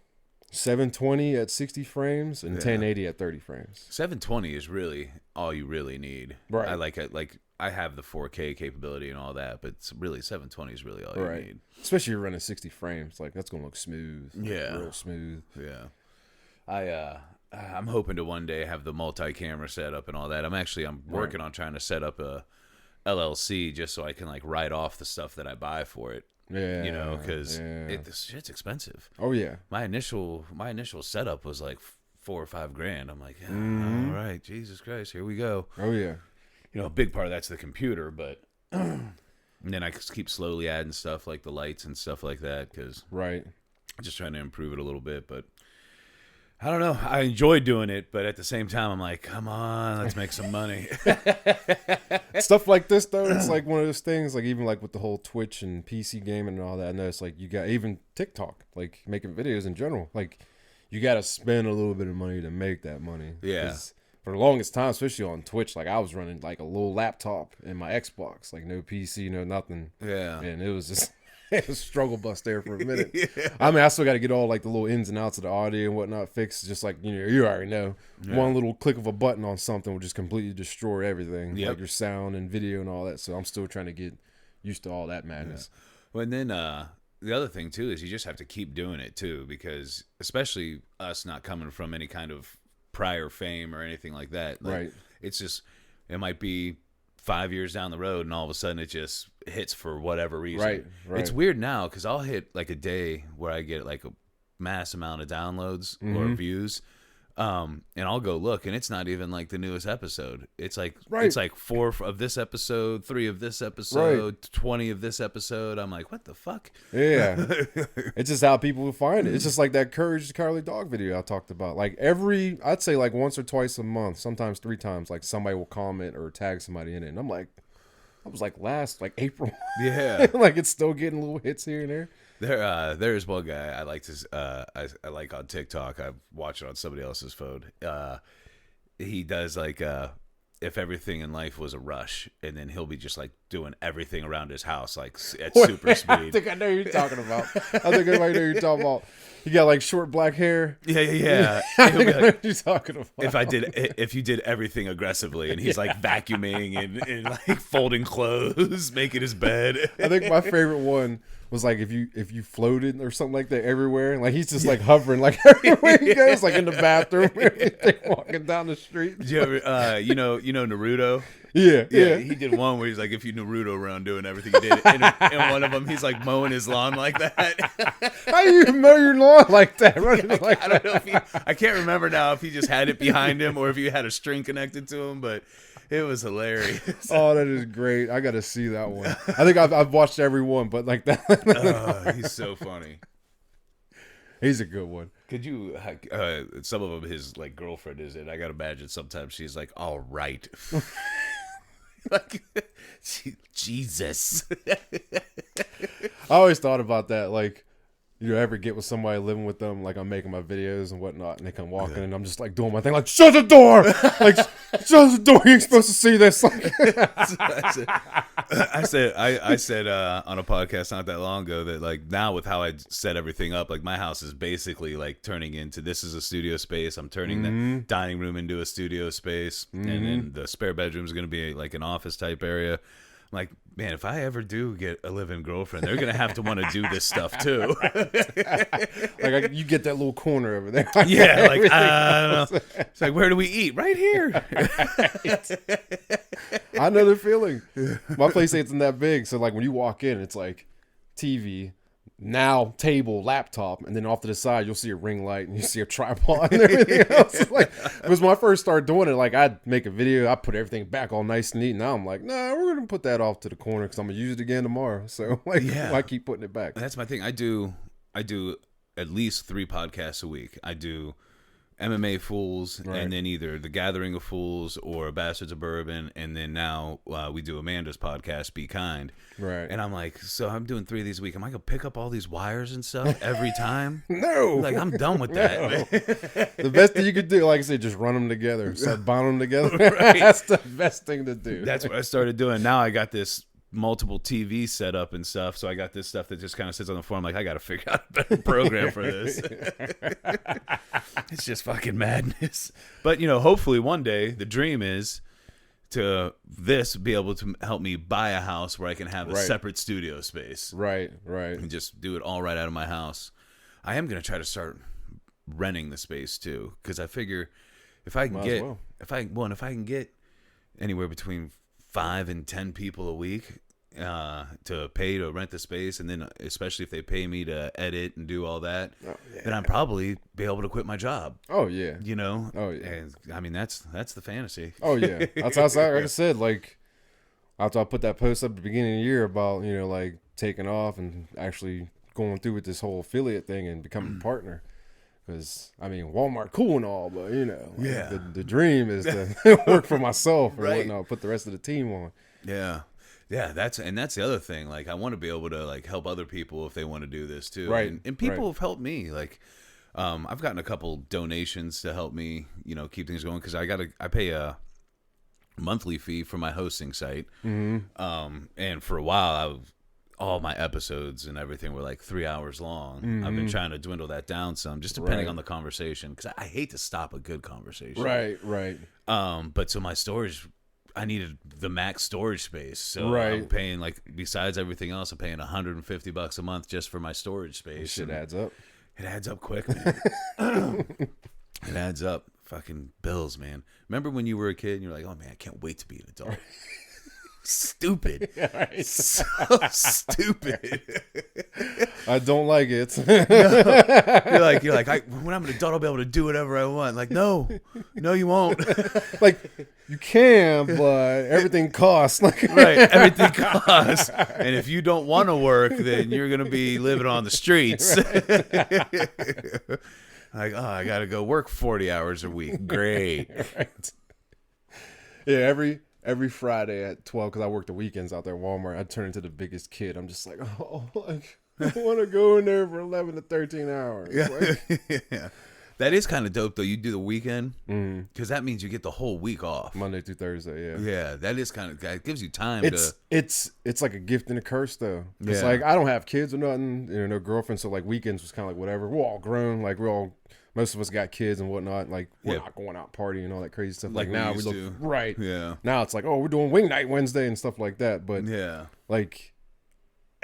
720 at 60 frames and 1080 at 30 frames. 720 is really all you really need. Right. I like it. Like I have the 4K capability and all that, but it's really 720 is really all you need. Especially if you're running 60 frames, like that's gonna look smooth. Yeah. Real smooth. Yeah. I'm hoping to one day have the multi-camera setup and all that. I'm working on trying to set up a LLC just so I can like write off the stuff that I buy for it. Yeah, you know, because this shit's expensive. Oh yeah, my initial setup was like $4,000 or $5,000. I'm like, all right, Jesus Christ, here we go. Oh yeah, you know, a big part of that's the computer, but and then I just keep slowly adding stuff like the lights and stuff like that because just trying to improve it a little bit, but. I don't know. I enjoy doing it, but at the same time, I'm like, come on, let's make some money. Stuff like this, though, it's like one of those things, like even like with the whole Twitch and PC gaming and all that, I know it's like you got even TikTok, like making videos in general. Like you got to spend a little bit of money to make that money. Yeah. For the longest time, especially on Twitch, like I was running like a little laptop and my Xbox, like no PC, no nothing. Yeah. And it was just... It was a struggle bus there for a minute. I mean, I still got to get all like the little ins and outs of the audio and whatnot fixed. Just like, you know, you already know. One little click of a button on something will just completely destroy everything. Like your sound and video and all that. So I'm still trying to get used to all that madness. Well, and then the other thing too is you just have to keep doing it too, because especially us not coming from any kind of prior fame or anything like that. Like, it's just, it might be 5 years down the road and all of a sudden it just hits for whatever reason. Right. It's weird now because I'll hit like a day where I get like a mass amount of downloads or views, and I'll go look and it's not even like the newest episode. It's like it's like 4 of this episode, 3 of this episode, 20 of this episode. I'm like, what the fuck? Yeah. It's just how people find it. It's just like that Courage the Cowardly Dog video I talked about. Like I'd say like once or twice a month, sometimes 3 times, like somebody will comment or tag somebody in it, and I'm like, that was like last April. Yeah. Like it's still getting little hits here and there. There's one guy I like to I like on TikTok. I watch it on somebody else's phone. He does like if everything in life was a rush, and then he'll be just like doing everything around his house like at super speed. I think I know who you're talking about. I think everybody know who you're talking about. You got like short black hair. Yeah. I think I know who you're talking about. If you did everything aggressively, and he's like vacuuming and like folding clothes, making his bed. I think my favorite one was like if you floated or something like that everywhere, and like he's just like hovering like everywhere he goes, like in the bathroom, everything, walking down the street. Did you ever, you know Naruto? Yeah. He did one where he's like, if you Naruto around doing everything he did. And one of them, he's like mowing his lawn like that. How do you mow your lawn like that? I don't know if I can't remember now if he just had it behind him or if he had a string connected to him, but it was hilarious. Oh, that is great. I got to see that one. I think I've watched every one, but like that. He's so funny. He's a good one. Could you, some of them, his like girlfriend is in. I got to imagine sometimes she's like, all right. Like, Jesus. I always thought about that. Like, you ever get with somebody living with them, like I'm making my videos and whatnot, and they come walking, and I'm just like doing my thing, like shut the door, like shut the door. You ain't supposed to see this. Like, I said on a podcast not that long ago that like now with how I set everything up, like my house is basically like turning into this is a studio space. I'm turning the dining room into a studio space, and then the spare bedroom is going to be like an office type area. I'm like, man, if I ever do get a live-in girlfriend, they're gonna have to want to do this stuff too. Like you get that little corner over there. Yeah, like I don't know. It's like, where do we eat? Right here. I know the feeling. My place isn't that big, so like when you walk in, it's like TV, now table, laptop, and then off to the side you'll see a ring light and you see a tripod and everything else. It's like, it was when I first started doing it, like I'd make a video, I put everything back all nice and neat. Now I'm like, nah, we're gonna put that off to the corner because I'm gonna use it again tomorrow. So like, I keep putting it back. That's my thing. I do at least 3 podcasts a week. I do MMA Fools, right, and then either The Gathering of Fools or Bastards of Bourbon, and then now we do Amanda's podcast, Be Kind. Right. And I'm like, so I'm doing 3 of these a week. Am I going to pick up all these wires and stuff every time? No. Like, I'm done with that. No. The best thing you could do, like I said, just run them together. Start bonding them together. Right. That's the best thing to do. That's what I started doing. Now I got this multiple TV set up and stuff, so I got this stuff that just kind of sits on the floor. I'm like, I gotta figure out a better program for this. It's just fucking madness. But you know, hopefully one day the dream is to be able to help me buy a house where I can have a separate studio space. Right. And just do it all right out of my house. I am gonna try to start renting the space too, because I figure if I can get anywhere between 5 and 10 people a week to pay to rent the space, and then especially if they pay me to edit and do all that, then I'd probably be able to quit my job. Oh yeah, you know. Oh yeah. And I mean that's the fantasy. Oh yeah, that's how, like I said, like after I put that post up at the beginning of the year about like taking off and actually going through with this whole affiliate thing and becoming a partner. Because, I mean, Walmart cool and all, but, the dream is to work for myself and whatnot, put the rest of the team on. Yeah. Yeah, that's the other thing. Like, I want to be able to, like, help other people if they want to do this, too. Right. And people have helped me. Like, I've gotten a couple donations to help me, keep things going. Because I pay a monthly fee for my hosting site. Mm-hmm. And for a while, all my episodes and everything were like 3 hours long. Mm-hmm. I've been trying to dwindle that down some, just depending on the conversation, because I hate to stop a good conversation. Right. But so my storage, I needed the max storage space. So I'm paying, like, besides everything else, I'm paying $150 a month just for my storage space. Shit adds up. It adds up quick, man. It adds up. Fucking bills, man. Remember when you were a kid and you're like, oh man, I can't wait to be an adult. Stupid. Yeah, so stupid. I don't like it. No. You're like, when I'm an adult, I'll be able to do whatever I want. Like, no, you won't. Like, you can, but everything costs. Like, right, everything costs. And if you don't want to work, then you're gonna be living on the streets. Right. Like, oh, I gotta go work 40 hours a week. Great. Right. Yeah, every Friday at 12, because I work the weekends out there at Walmart, I turn into the biggest kid. I'm just like, I want to go in there for 11 to 13 hours. Yeah. Like, yeah. That is kind of dope, though. You do the weekend, because that means you get the whole week off. Monday through Thursday, yeah. Yeah, that gives you time It's like a gift and a curse, though. It's like, I don't have kids or nothing, no girlfriend, so like weekends was kind of like whatever. We're all grown, like most of us got kids and whatnot. Like, we're not going out partying and all that crazy stuff. Like now we look right. Yeah. Now it's like, oh, we're doing wing night Wednesday and stuff like that. But like,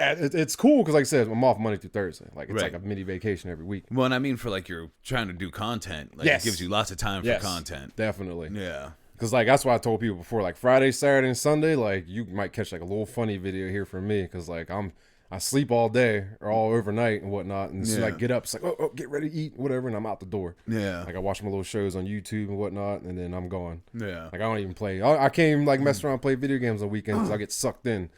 it's cool because, like I said, I'm off Monday through Thursday. Like, it's like a mini vacation every week. Well, and I mean, for like you're trying to do content, like it gives you lots of time for content. Definitely. Yeah. Because, like, that's why I told people before, like, Friday, Saturday, and Sunday, like, you might catch, like, a little funny video here from me. Because, like, I sleep all day or all overnight and whatnot. And so, like, get up. It's like, oh, get ready to eat, whatever. And I'm out the door. Yeah. Like, I watch my little shows on YouTube and whatnot. And then I'm gone. Yeah. Like, I don't even play. I can't even, like, mess around and play video games on weekends because I get sucked in.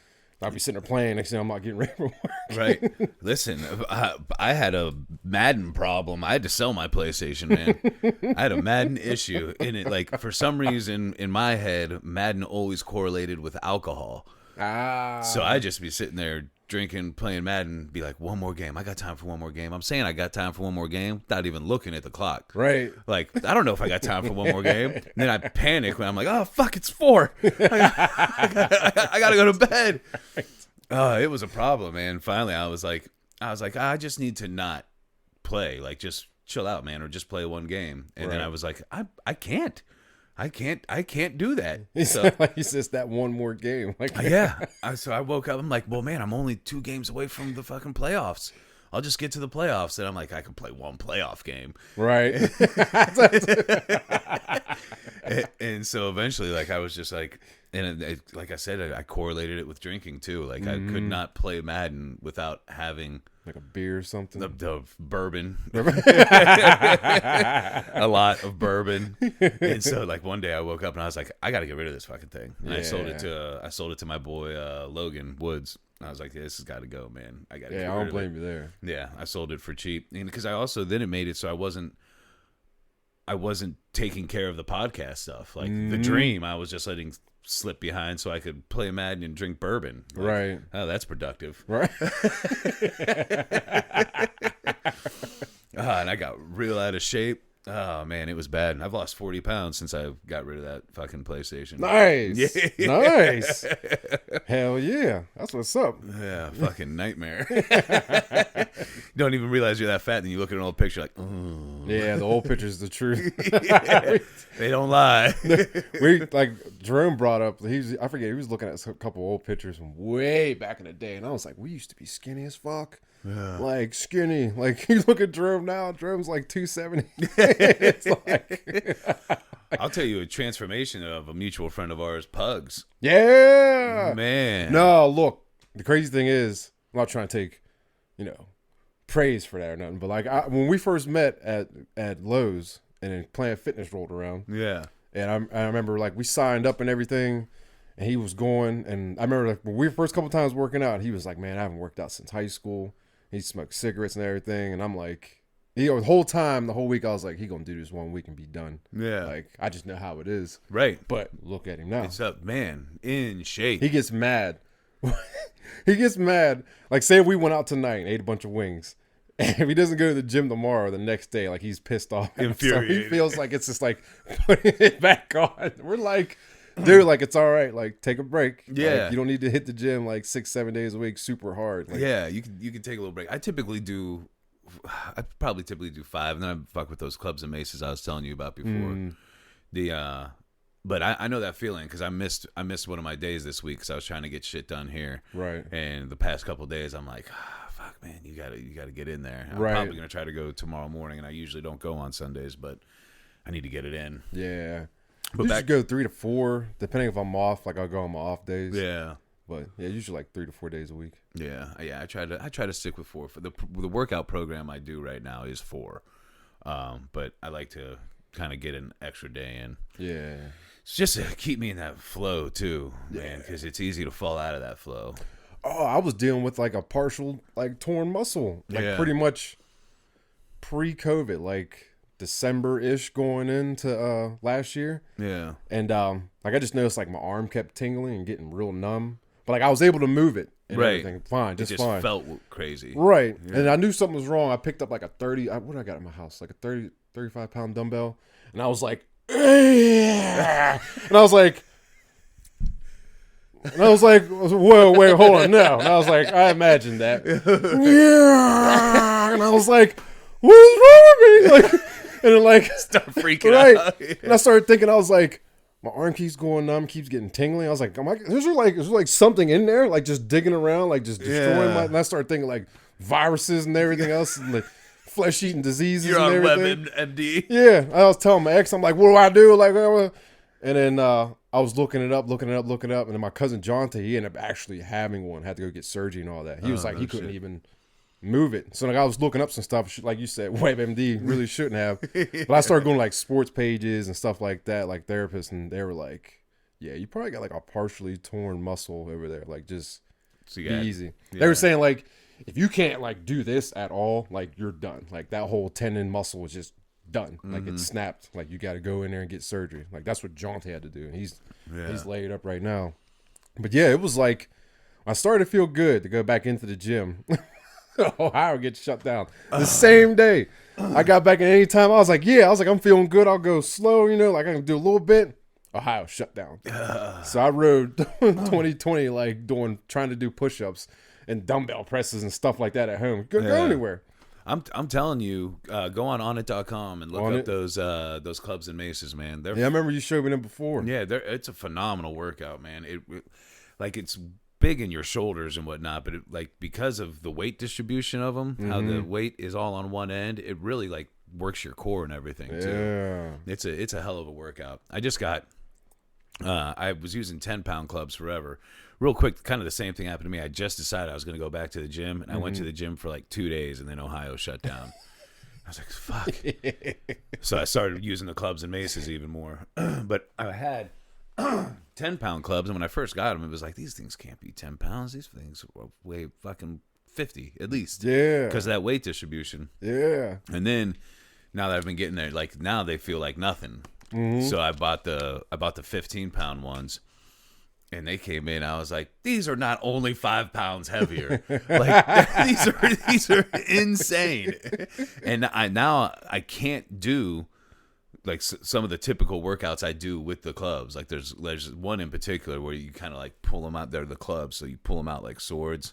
I'll be sitting there playing. Next thing I'm not getting ready for work. Right. Listen, I had a Madden problem. I had to sell my PlayStation, man. I had a Madden issue. And it, like, for some reason in my head, Madden always correlated with alcohol. So I just be sitting there drinking, playing Madden, be like, one more game. I got time for one more game. I'm saying I got time for one more game without even looking at the clock. Right. Like, I don't know if I got time for one more game. And then I panic when I'm like, oh, fuck, it's 4. I gotta go to bed. It was a problem, man. Finally, I was like, I just need to not play. Like, just chill out, man, or just play one game. And then I was like, I can't do that. So Like, he says that one more game. Like, yeah. So I woke up. I'm like, well, man, I'm only 2 games away from the fucking playoffs. I'll just get to the playoffs. And I'm like, I can play one playoff game. Right. and so eventually, like, I was just like, and like I said, I correlated it with drinking too. Like, I could not play Madden without having like a beer or something. The bourbon. A lot of bourbon. And so, like, one day I woke up and I was like, I got to get rid of this fucking thing. And I sold it to my boy Logan Woods. I was like, this has got to go, man. I got to get rid of it. I don't blame you there. Yeah, I sold it for cheap. And because I also then it made it so I wasn't taking care of the podcast stuff. Like the dream, I was just letting slip behind so I could play Madden and drink bourbon. Like, right. Oh, that's productive. Right. And I got real out of shape. Oh, man, it was bad. I've lost 40 pounds since I got rid of that fucking PlayStation. Nice. Yeah. Nice. Hell yeah. That's what's up. Yeah, fucking nightmare. You don't even realize you're that fat, and you look at an old picture like, oh. Yeah, the old picture's the truth. Yeah, they don't lie. Like, Jerome brought up, I forget, he was looking at a couple old pictures from way back in the day, and I was like, we used to be skinny as fuck. Yeah. Like, skinny. Like, you look at Jerome now, Jerome's like 270. It's like... I'll tell you a transformation of a mutual friend of ours, Pugs. Yeah. Man. No, look, the crazy thing is, I'm not trying to take, praise for that or nothing, but like, when we first met at Lowe's and then Planet Fitness rolled around. Yeah. And I remember, like, we signed up and everything, and he was going, and I remember, like, when we first couple times working out, he was like, man, I haven't worked out since high school. He smoked cigarettes and everything, and I'm like, the whole week, I was like, he gonna do this 1 week and be done. Yeah. Like, I just know how it is. Right. But look at him now. It's up, man, in shape. He gets mad. He gets mad. Like, say we went out tonight and ate a bunch of wings, and if he doesn't go to the gym tomorrow or the next day, like, he's pissed off. Infuriated. So he feels like it's just like putting it back on. We're like, dude, like, it's all right. Like, take a break. Yeah. Like, you don't need to hit the gym like 6-7 days a week super hard. Like, yeah, you can take a little break. I probably typically do 5, and then I fuck with those clubs and maces I was telling you about before. But I know that feeling because I missed one of my days this week because I was trying to get shit done here. Right. And the past couple of days, I'm like, fuck, man, you gotta get in there. I'm right. probably gonna try to go tomorrow morning, and I usually don't go on Sundays, but I need to get it in. Yeah. But I go 3 to 4, depending if I'm off. Like, I'll go on my off days. Yeah. But yeah, usually like 3 to 4 days a week. Yeah. I try to stick with 4. For the workout program I do right now is 4, but I like to kind of get an extra day in. Yeah. It's just to keep me in that flow too, man, because it's easy to fall out of that flow. Oh, I was dealing with like a partial like torn muscle, like pretty much pre-COVID, like December-ish going into last year. Yeah. And like I just noticed like my arm kept tingling and getting real numb. But like I was able to move it and everything. Fine, just fine. It felt crazy. Right. Yeah. And I knew something was wrong. I picked up like a 30, what did I got in my house? Like a 35 pound dumbbell. And I was like, and I was like, whoa, wait, hold on, no. And I was like, I imagined that. Yeah. And I was like, what is wrong with me? Like, and then like start freaking out. Yeah. And I started thinking, I was like, my arm keeps going numb, keeps getting tingling. I was like, is there like something in there, like just digging around, like just destroying my. And I started thinking like viruses and everything else, and like flesh-eating diseases. You're and on everything. WebMD. Yeah, I was telling my ex, I'm like, what do I do? Like, and And then I was looking it up, and then my cousin Jonte, he ended up actually having one, had to go get surgery and all that. He was like, he couldn't even move it. So like I was looking up some stuff, like you said, WebMD really shouldn't have. But I started going to like sports pages and stuff like that, like therapists, and they were like, yeah, you probably got like a partially torn muscle over there. Like just be easy. Yeah. They were saying like, if you can't like do this at all, like you're done. Like that whole tendon muscle is just done. Like it snapped. Like you got to go in there and get surgery. Like that's what Jonte had to do. And he's laid up right now. But yeah, it was like I started to feel good to go back into the gym. Ohio gets shut down the same day. I got back at any time. I was like, I'm feeling good. I'll go slow, like I can do a little bit. Ohio shut down. So I rode 2020 like trying to do push-ups and dumbbell presses and stuff like that at home. Couldn't go anywhere. I'm telling you, go on it.com and look up those clubs and maces, man. I remember you showed me them before. Yeah, it's a phenomenal workout, man. It's big in your shoulders and whatnot, but because of the weight distribution of them, how the weight is all on one end, it really like works your core and everything too. It's a hell of a workout. I just got I was using 10-pound clubs forever. Real quick, kind of the same thing happened to me. I just decided I was going to go back to the gym, and I went to the gym for like 2 days, and then Ohio shut down. I was like, fuck. So I started using the clubs and maces even more. But I had 10-pound clubs, and when I first got them, it was like, these things can't be 10 pounds. These things weigh fucking 50 at least. Yeah. Because of that weight distribution. Yeah. And then now that I've been getting there, like now they feel like nothing. So I bought the 15-pound ones. And they came in. I was like, "These are not only 5 pounds heavier. Like these are insane." And I can't do like some of the typical workouts I do with the clubs. Like there's one in particular where you kind of like pull them out. They're the clubs, so you pull them out like swords,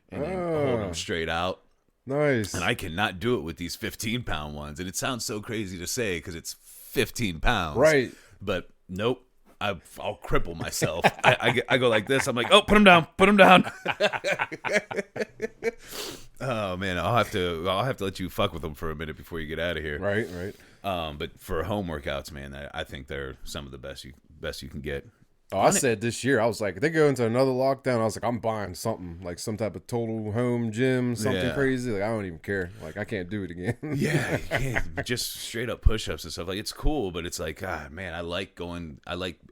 and then hold them straight out. Nice. And I cannot do it with these 15-pound ones. And it sounds so crazy to say because it's 15 pounds, right? But nope. I'll cripple myself. I go like this. I'm like, oh, put him down. Oh man, I'll have to let you fuck with them for a minute before you get out of here. Right. But for home workouts, man, I think they're some of the best you can get. Oh, I said this year, I was like, if they go into another lockdown, I was like, I'm buying something, like some type of total home gym, something crazy. Like, I don't even care. Like, I can't do it again. Yeah, you can't. Just straight up push-ups and stuff. Like, it's cool, but it's like, man, I like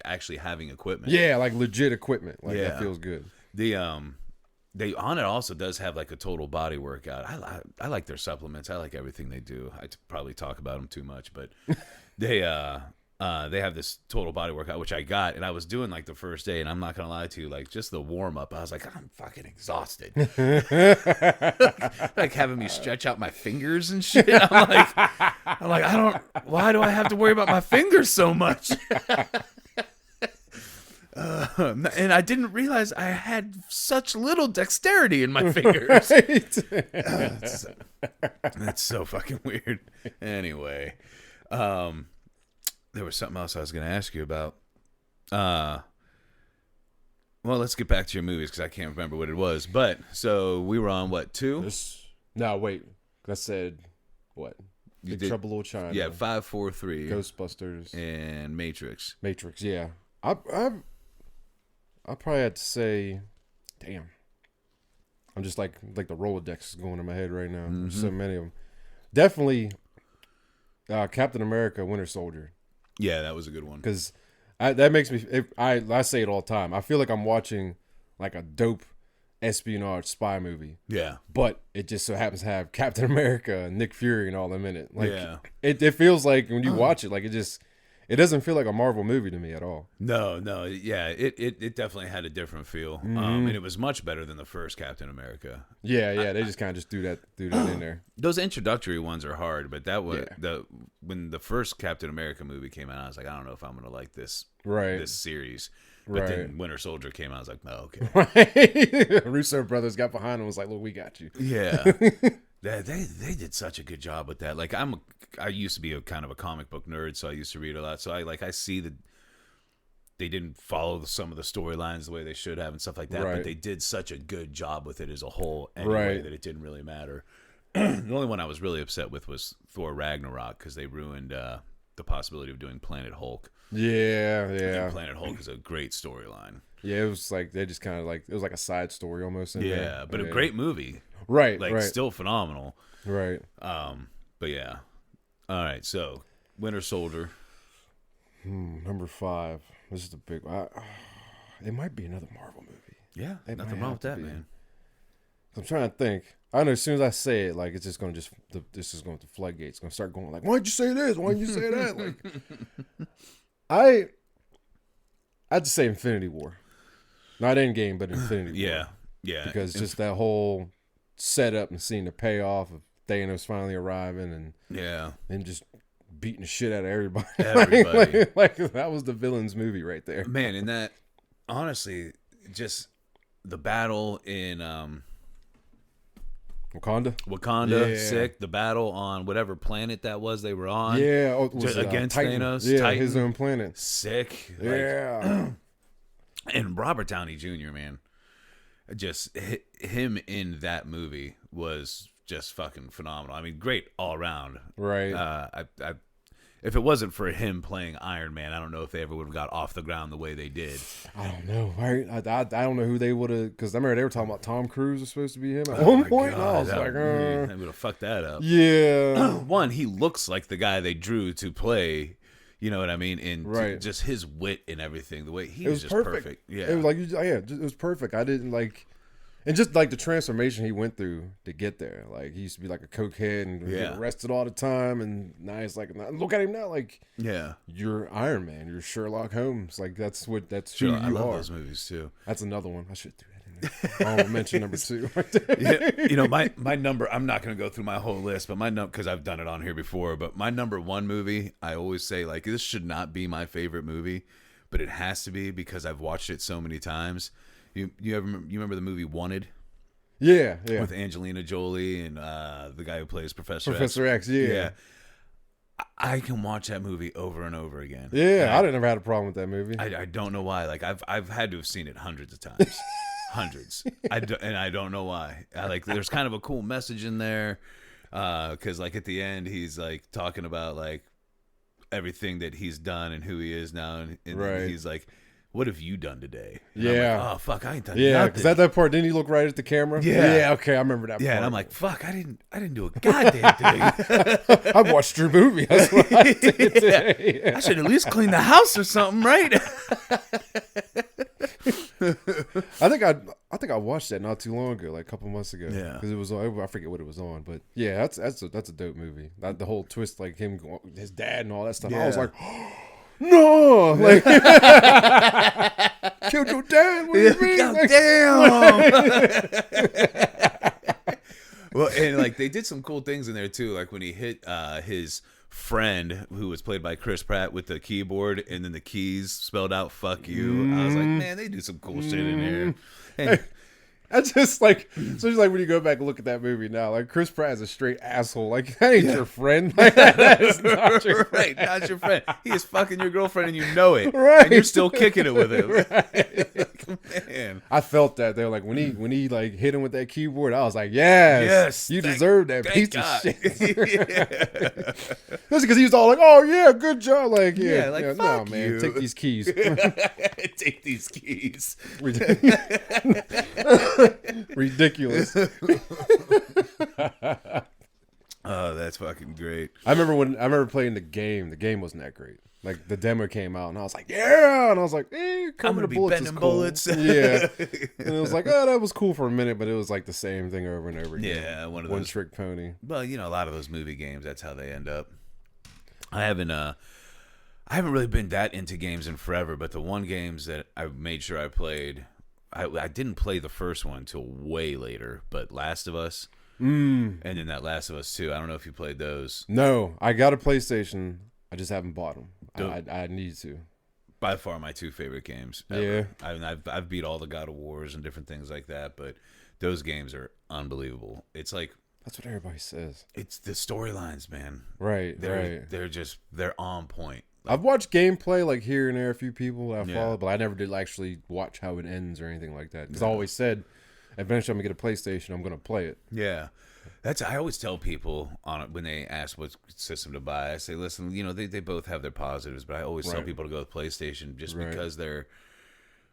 actually having equipment. Yeah, like legit equipment. Like, that feels good. They On It also does have like a total body workout. I like their supplements. I like everything they do. I probably talk about them too much, but they have this total body workout, which I got, and I was doing like the first day, and I'm not gonna lie to you, like just the warm up, I was like, I'm fucking exhausted. like having me stretch out my fingers and shit. I'm like, why do I have to worry about my fingers so much? And I didn't realize I had such little dexterity in my fingers. That's so fucking weird. Anyway, there was something else I was going to ask you about. Well, let's get back to your movies because I can't remember what it was. But so we were on what, 2? No, wait. I said what? Big Trouble in Little China. Yeah, 5, 4, 3. Ghostbusters and Matrix. Yeah. I probably had to say, damn. I'm just like the Rolodex is going in my head right now. There's so many of them. Definitely, Captain America: Winter Soldier. Yeah, that was a good one. Because that makes me. I say it all the time. I feel like I'm watching like a dope espionage spy movie. Yeah. But it just so happens to have Captain America and Nick Fury and all them in it. Like, it feels like when you watch it, like it doesn't feel like a Marvel movie to me at all. No, yeah, it definitely had a different feel, and it was much better than the first Captain America. Yeah, they just kind of just do that in there. Those introductory ones are hard, but that was when the first Captain America movie came out, I was like, I don't know if I'm gonna like this series. But then Winter Soldier came out, I was like, oh, okay. Right. Russo brothers got behind him and was like, look, we got you. Yeah. They did such a good job with that. Like I used to be a kind of a comic book nerd, so I used to read a lot. So I see that they didn't follow some of the storylines the way they should have and stuff like that. But they did such a good job with it as a whole anyway that it didn't really matter. The only one I was really upset with was Thor Ragnarok because they ruined the possibility of doing Planet Hulk. Yeah. And Planet Hulk is a great storyline. Yeah, it was like they just kind of like it was like a side story almost. In there. But a great movie. Right. Like still phenomenal. Right. But yeah. All right. So Winter Soldier. Number 5. This is the big one. It might be another Marvel movie. Yeah. Nothing wrong with that, man. I'm trying to think. I know as soon as I say it, like it's just gonna this is going to floodgates. It's gonna start going like, why'd you say this? Why'd you say that? Like, I'd say Infinity War, not Endgame, but Infinity War. Yeah. Because just that whole setup and seeing the payoff of Thanos finally arriving and just beating the shit out of everybody. like that was the villain's movie right there, man. And that honestly, just the battle in Wakanda, sick. The battle on whatever planet that was they were on. Yeah, against Titan. Thanos. Yeah, Titan. his own planet. Sick. Yeah. And Robert Downey Jr., man, just him in that movie was just fucking phenomenal. I mean, great all around. Right. If it wasn't for him playing Iron Man, I don't know if they ever would have got off the ground the way they did. I don't know. I don't know who they would have, because I remember they were talking about Tom Cruise was supposed to be him at one point. God, and I was like, they would have fucked that up. Yeah. One, he looks like the guy they drew to play. You know what I mean? And just his wit and everything, the way he was just perfect. Yeah, it was like it was perfect. I didn't like. And just like the transformation he went through to get there. Like he used to be like a cokehead and get arrested all the time, and now he's like, look at him now, like you're Iron Man, you're Sherlock Holmes. Like that's who you I love are. Those movies too. That's another one. I should do that in there. I'll mention number 2 right there. Yeah, you know my number. I'm not going to go through my whole list, but my number, because I've done it on here before. But my number 1 movie, I always say like this should not be my favorite movie, but it has to be because I've watched it so many times. You remember the movie Wanted? Yeah. With Angelina Jolie and the guy who plays Professor X. Yeah. I can watch that movie over and over again. Yeah, I never had a problem with that movie. I don't know why. Like I've had to have seen it hundreds of times, hundreds. And I don't know why. There's kind of a cool message in there, because like at the end he's like talking about like everything that he's done and who he is now, and he's like, what have you done today? And yeah. I'm like, oh, fuck, I ain't done nothing. Yeah, because at that part, didn't he look right at the camera? Yeah. Yeah, okay, I remember that part. Yeah, and I'm like, fuck, I didn't do a goddamn thing. I watched your movie. That's what I did today. Yeah. I should at least clean the house or something, right? I think I watched that not too long ago, like a couple months ago. Yeah. Because it was, I forget what it was on. But yeah, that's a dope movie. The whole twist, like him, his dad and all that stuff. Yeah. I was like, no, like killed your dad. What do you mean? God like, damn. Well, and like they did some cool things in there too, like when he hit his friend who was played by Chris Pratt with the keyboard, and then the keys spelled out "fuck you." I was like, man, they do some cool shit in here. And I just like, so just like when you go back and look at that movie now, like Chris Pratt is a straight asshole. Like that ain't your friend. Like, that is not your friend. Right, not your friend. He is fucking your girlfriend and you know it. Right. And you're still kicking it with him. Right. Man. I felt that. They were like, when he like hit him with that keyboard, I was like, yes, you deserve that piece of shit. That's because he was all like, oh yeah, good job. Like, fuck no, man, you. take these keys. Take these keys. Ridiculous. Oh, that's fucking great. I remember playing the game. The game wasn't that great. Like the demo came out, and I was like, yeah, and I was like, I'm gonna be bullets bending cool. bullets. Yeah, and it was like, oh, that was cool for a minute, but it was like the same thing over and over again. Yeah, one trick pony. Well, you know, a lot of those movie games, that's how they end up. I haven't really been that into games in forever, but the one games that I made sure I played, I didn't play the first one until way later, but Last of Us, and then that Last of Us 2. I don't know if you played those. No, I got a PlayStation. I just haven't bought them. I need to. By far my 2 favorite games ever. Yeah. I mean, I've beat all the God of Wars and different things like that, but those games are unbelievable. It's like, that's what everybody says. It's the storylines, man. Right. They're on point. I've watched gameplay like here and there, a few people I follow, but I never did actually watch how it ends or anything like that. Because I always said, eventually I'm gonna get a PlayStation. I'm gonna play it. Yeah. I always tell people on it when they ask what system to buy. I say, listen, they both have their positives, but I always tell people to go with PlayStation just because they're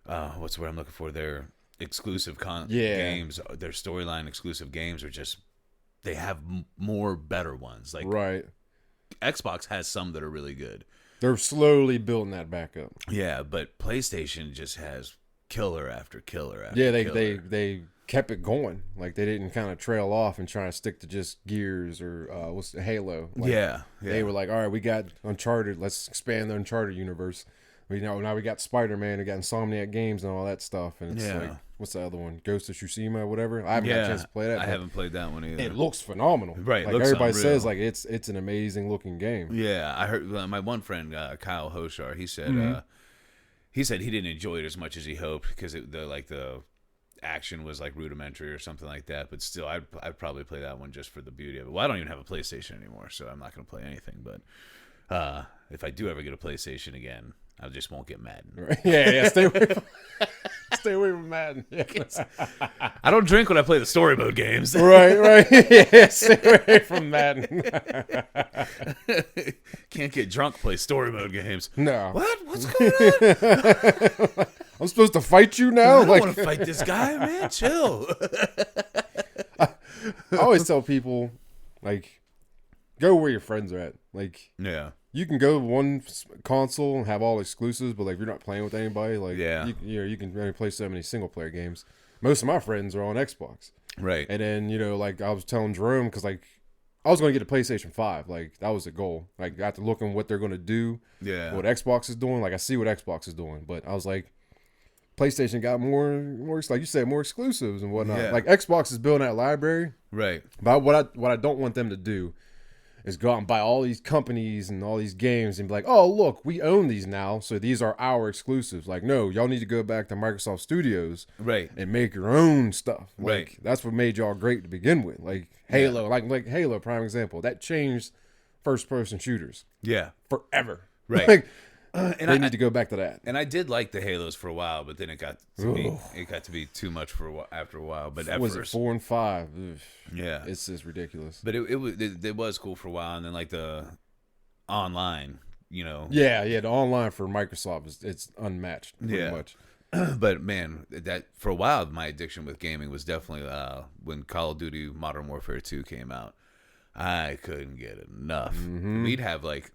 what's the word I'm looking for? Their exclusive games, their storyline exclusive games are just they have more better ones. Like Xbox has some that are really good. They're slowly building that back up. Yeah, but PlayStation just has killer after killer after killer. They kept it going. Like they didn't kind of trail off and try to stick to just Gears or what's the Halo. Like, they were like, all right, we got Uncharted. Let's expand the Uncharted universe. Now we got Spider-Man. We got Insomniac Games and all that stuff. And it's like, what's the other one? Ghost of Tsushima or whatever. I haven't had a chance to play that. I haven't played that one either. It looks phenomenal. Right. Like looks everybody unreal. says, like it's an amazing looking game. Yeah, I heard my one friend Kyle Hoshar. He said he didn't enjoy it as much as he hoped because the action was like rudimentary or something like that. But still, I'd probably play that one just for the beauty of it. Well, I don't even have a PlayStation anymore, so I'm not going to play anything. But if I do ever get a PlayStation again, I just won't get Madden. Right. Yeah. Stay away from Madden. Yeah. I don't drink when I play the story mode games. Right. Yeah, stay away from Madden. Can't get drunk, play story mode games. No. What? What's going on? I'm supposed to fight you now? I don't want to fight this guy, man. Chill. I always tell people, like, go where your friends are at. Like, you can go one console and have all exclusives, but like if you're not playing with anybody, like you can only play so many single player games. Most of my friends are on Xbox, right? And then like I was telling Jerome because like I was going to get a PlayStation 5, like that was the goal. Like after looking what they're going to do, what Xbox is doing, like I see what Xbox is doing, but I was like, PlayStation got more like you said, more exclusives and whatnot. Yeah. Like Xbox is building that library, right? But what I don't want them to do is go out and buy all these companies and all these games and be like, oh, look, we own these now, so these are our exclusives. Like, no, y'all need to go back to Microsoft Studios and make your own stuff. Like, that's what made y'all great to begin with. Like, Halo, like Halo, prime example. That changed first-person shooters. Yeah. Forever. Right. Like, they need to go back to that. And I did like the Halos for a while, but then it got to be too much after a while. But at was first, it 4 and 5? Ugh. Yeah, it's just ridiculous. But it was cool for a while, and then like the online, Yeah, the online for Microsoft it's unmatched pretty much. But man, that for a while, my addiction with gaming was definitely when Call of Duty Modern Warfare 2 came out. I couldn't get enough. Mm-hmm. We'd have like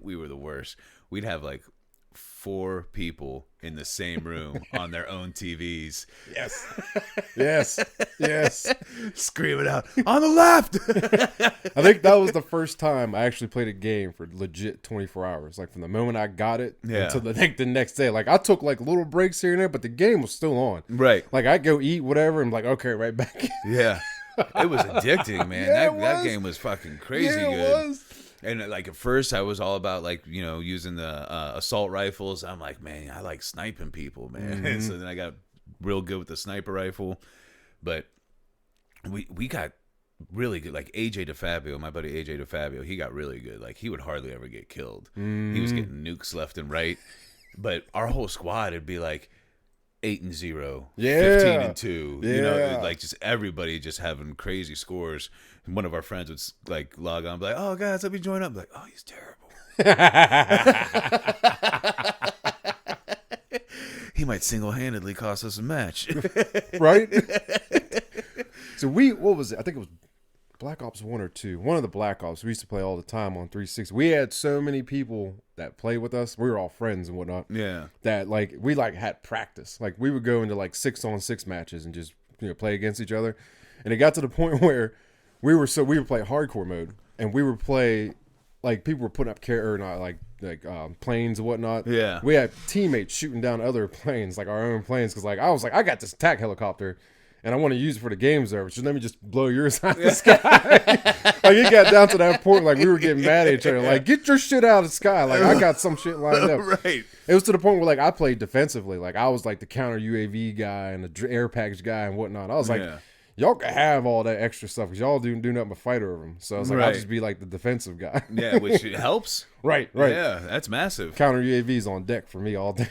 we were the worst. We'd have like 4 people in the same room on their own TVs. Yes. Screaming out, on the left! I think that was the first time I actually played a game for legit 24 hours. Like from the moment I got it until the next day. Like I took like little breaks here and there, but the game was still on. Right. Like I'd go eat whatever and like, okay, right back. Yeah. It was addicting, man. That game was fucking crazy good. It was. And like at first I was all about like, using the assault rifles. I'm like, man, I like sniping people, man. Mm-hmm. So then I got real good with the sniper rifle. But we got really good. Like AJ DeFabio, my buddy AJ DeFabio, he got really good. Like he would hardly ever get killed. Mm-hmm. He was getting nukes left and right. But our whole squad would be like 8-0, 15-2. Like just everybody just having crazy scores. And one of our friends would like log on, and be like, "Oh guys, let me join up." I'm like, "Oh, he's terrible." He might single-handedly cost us a match, right? So what was it? I think it was Black Ops 1 or 2. One of the Black Ops. We used to play all the time on 360. We had so many people that played with us. We were all friends and whatnot. Yeah. That like we like had practice. Like we would go into like 6-on-6 matches and just play against each other. And it got to the point where we would play hardcore mode and we would play like people were putting up planes and whatnot. Yeah. We had teammates shooting down other planes, like our own planes, because like I was like, I got this attack helicopter. And I want to use it for the games there, so let me just blow yours out of the sky. Like it got down to that point, like we were getting mad at each other. Like, get your shit out of the sky. Like I got some shit lined up. Right. It was to the point where like I played defensively. Like I was like the counter UAV guy and the air package guy and whatnot. I was like, y'all can have all that extra stuff because y'all do nothing but fight over them. So I was like, I'll Right. just be like the defensive guy. Yeah, which helps. Right. Yeah, that's massive. Counter UAVs on deck for me all day.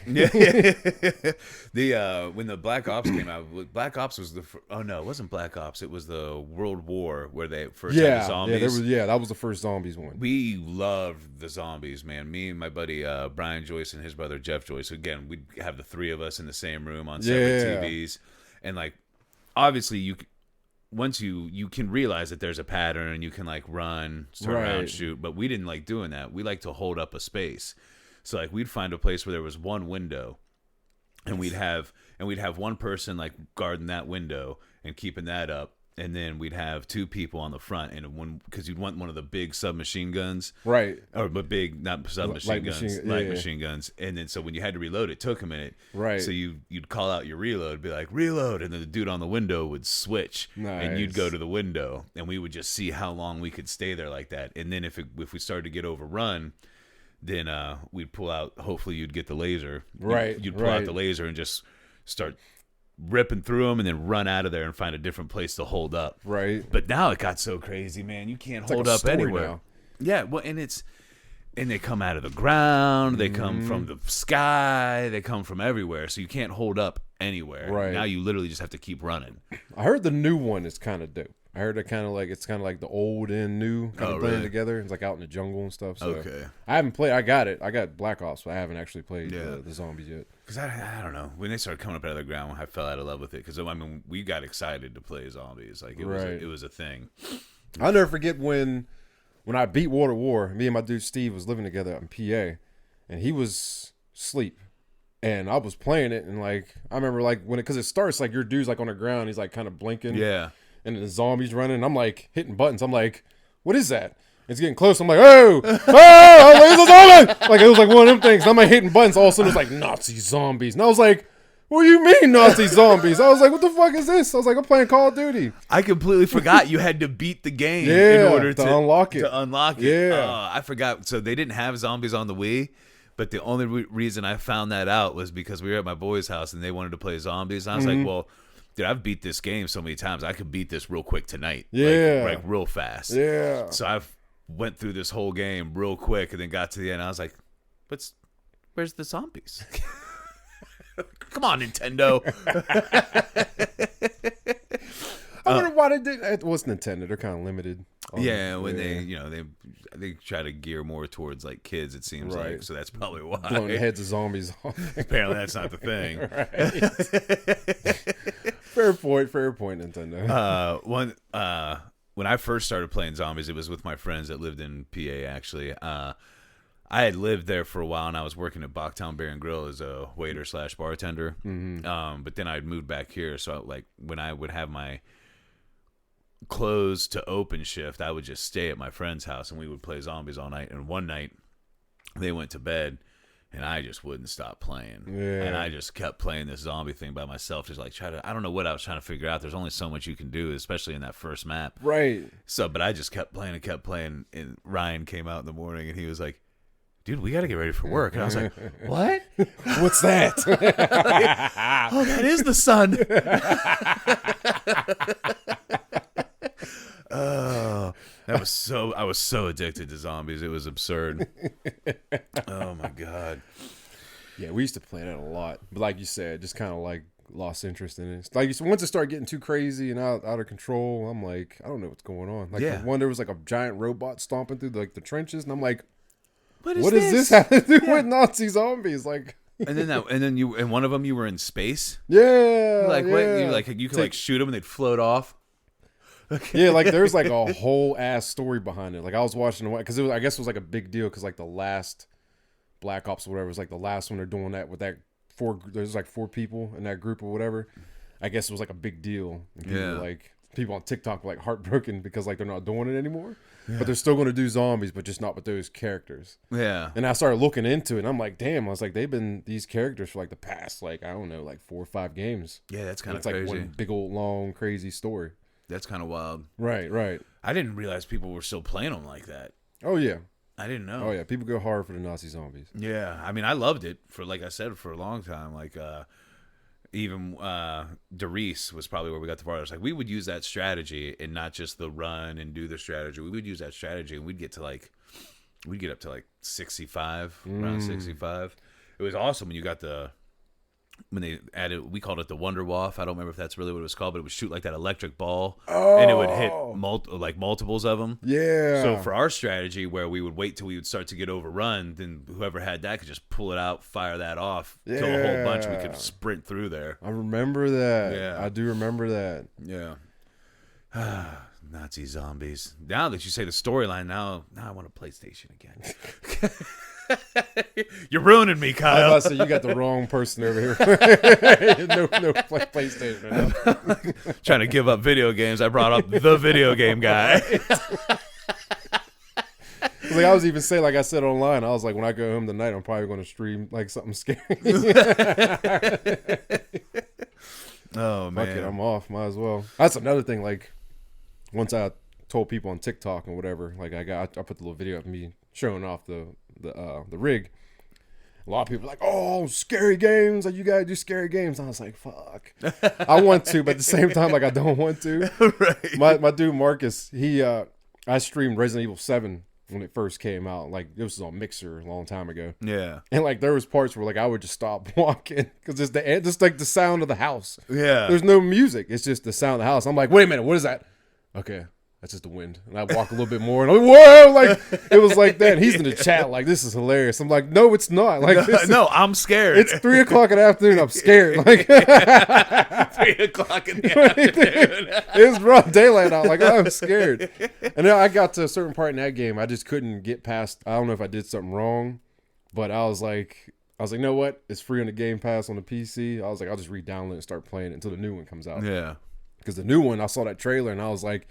Yeah. When the Black Ops came out, Black Ops was oh no, it wasn't Black Ops. It was the World War where they first had the zombies. That was the first zombies one. We loved the zombies, man. Me and my buddy Brian Joyce and his brother Jeff Joyce. Again, we'd have the three of us in the same room on separate TVs, and like obviously once you can realize that there's a pattern and you can like run, turn around, shoot. But we didn't like doing that. We like to hold up a space. So like we'd find a place where there was one window, and we'd have one person like guarding that window and keeping that up. And then we'd have two people on the front, and because you'd want one of the big submachine guns, right? Or but big, not submachine guns, light machine guns. And then so when you had to reload, it took a minute, right? So you'd call out your reload, be like reload, and then the dude on the window would switch, and you'd go to the window, and we would just see how long we could stay there like that. And then if we started to get overrun, then we'd pull out. Hopefully, you'd get the laser, right? You'd pull out the laser and just start ripping through them and then run out of there and find a different place to hold up. Right. But now it got so crazy, man. You can't hold up anywhere. Now. Yeah. Well, and they come out of the ground. They come from the sky. They come from everywhere. So you can't hold up anywhere. Right. Now you literally just have to keep running. I heard the new one is kind of dope. I heard it's kind of like the old and new kind of blending together. It's like out in the jungle and stuff. So okay. I haven't played. I got it. I got Black Ops, but I haven't actually played the zombies yet. Because I don't know. When they started coming up out of the ground, I fell out of love with it. Because I mean, we got excited to play zombies. Like it was a thing. I'll never forget when I beat World at War. Me and my dude Steve was living together in PA, and he was asleep. And I was playing it, and like I remember like because it starts like your dude's like on the ground, he's like kind of blinking. Yeah. And the zombies running. And I'm like hitting buttons. I'm like, what is that? It's getting close. I'm like, oh, it's a zombie! Like it was like one of them things. I'm like hitting buttons. All of a sudden, it's like Nazi zombies, and I was like, what do you mean Nazi zombies? I was like, what the fuck is this? I was like, I'm playing Call of Duty. I completely forgot you had to beat the game in order to unlock it. To unlock it. Yeah, I forgot. So they didn't have zombies on the Wii. But the only reason I found that out was because we were at my boy's house and they wanted to play zombies. And I was like, well, dude, I've beat this game so many times. I could beat this real quick tonight. Yeah. Like real fast. Yeah. So I've went through this whole game real quick and then got to the end. I was like, where's the zombies? Come on, Nintendo. I wonder why they did. It was Nintendo. They're kind of limited. When they try to gear more towards like kids, it seems like. So that's probably why. Blowing the heads of zombies off. Apparently, that's not the thing. Fair point, Nintendo. When I first started playing zombies, it was with my friends that lived in PA. Actually, I had lived there for a while, and I was working at Bachtown Bar and Grill as a waiter / bartender. But then I'd moved back here, so like when I would have my closed to open shift, I would just stay at my friend's house and we would play zombies all night. And one night they went to bed and I just wouldn't stop playing. And I just kept playing this zombie thing by myself, just like I don't know what I was trying to figure out. There's only so much you can do, especially in that first map. Right. So, but I just kept playing. And Ryan came out in the morning and he was like, dude, we got to get ready for work. And I was like, what? What's that? Oh, that is the sun. Oh, I was so addicted to zombies. It was absurd. Oh my God. Yeah, we used to play that a lot. But like you said, just kind of like lost interest in it. Like once it started getting too crazy and out of control, I'm like, I don't know what's going on. Like the one, there was like a giant robot stomping through the trenches, and I'm like, what does this have to do with Nazi zombies? Like, and one of them you were in space. Yeah, like what? You could like shoot them and they'd float off. Yeah, like there's like a whole ass story behind it. Like I was watching because I guess it was like a big deal because like the last Black Ops or whatever was like the last one they're doing that with that there's like 4 people in that group or whatever. I guess it was like a big deal. And people on TikTok were like heartbroken because like they're not doing it anymore. But they're still going to do zombies, but just not with those characters. Yeah. And I started looking into it, and I'm like, damn. I was like, they've been these characters for like the past, like, I don't know, like 4 or 5 games. Yeah, that's kind of crazy. It's like one big old long crazy story. That's kind of wild. Right. I didn't realize people were still playing them like that. Oh yeah. I didn't know. Oh yeah, people go hard for the Nazi zombies. Yeah, I mean, I loved it for, like I said, for a long time. Like, even Derice was probably where we got the farthest. Like we would use that strategy and not just the run and do the strategy. We would use that strategy and we'd get up to like 65, around 65. It was awesome when you got when they added, we called it the Wonder Waff. I don't remember if that's really what it was called, but it would shoot like that electric ball, and it would hit multiples of them. Yeah. So for our strategy, where we would wait till we would start to get overrun, then whoever had that could just pull it out, fire that off, kill a whole bunch. We could sprint through there. I remember that. Yeah. I do remember that. Yeah. Nazi zombies. Now that you say the storyline, now I want a PlayStation again. You're ruining me, Kyle. I was about to say, you got the wrong person over here. no PlayStation. Trying to give up video games. I brought up the video game guy. Like I was even saying, like I said online, I was like, when I go home tonight, I'm probably going to stream like something scary. Oh man, fuck it, I'm off. Might as well. That's another thing. Like once I told people on TikTok and whatever, like I put the little video of me showing off the rig. A lot of people are like, oh, scary games, like you gotta do scary games. And I was like, fuck, I want to, but at the same time, like I don't want to. Right. My dude Marcus, I streamed Resident Evil 7 when it first came out. Like it was on Mixer a long time ago. Yeah. And like there was parts where like I would just stop walking because it's just like the sound of the house. Yeah. There's no music. It's just the sound of the house. I'm like, wait a minute, what is that? Okay. That's just the wind. And I walk a little bit more and I'm like, whoa, like it was like that. And he's in the chat like, this is hilarious. I'm like, no, it's not. Like no, I'm scared. It's 3 o'clock in the afternoon. I'm scared. Like 3 o'clock in the afternoon. It's broad daylight out. Like I'm scared. And then I got to a certain part in that game. I just couldn't get past. I don't know if I did something wrong, but I was like, you know what? It's free on the Game Pass on the PC. I was like, I'll just re-download it and start playing it until the new one comes out. Yeah. Because the new one, I saw that trailer and I was like,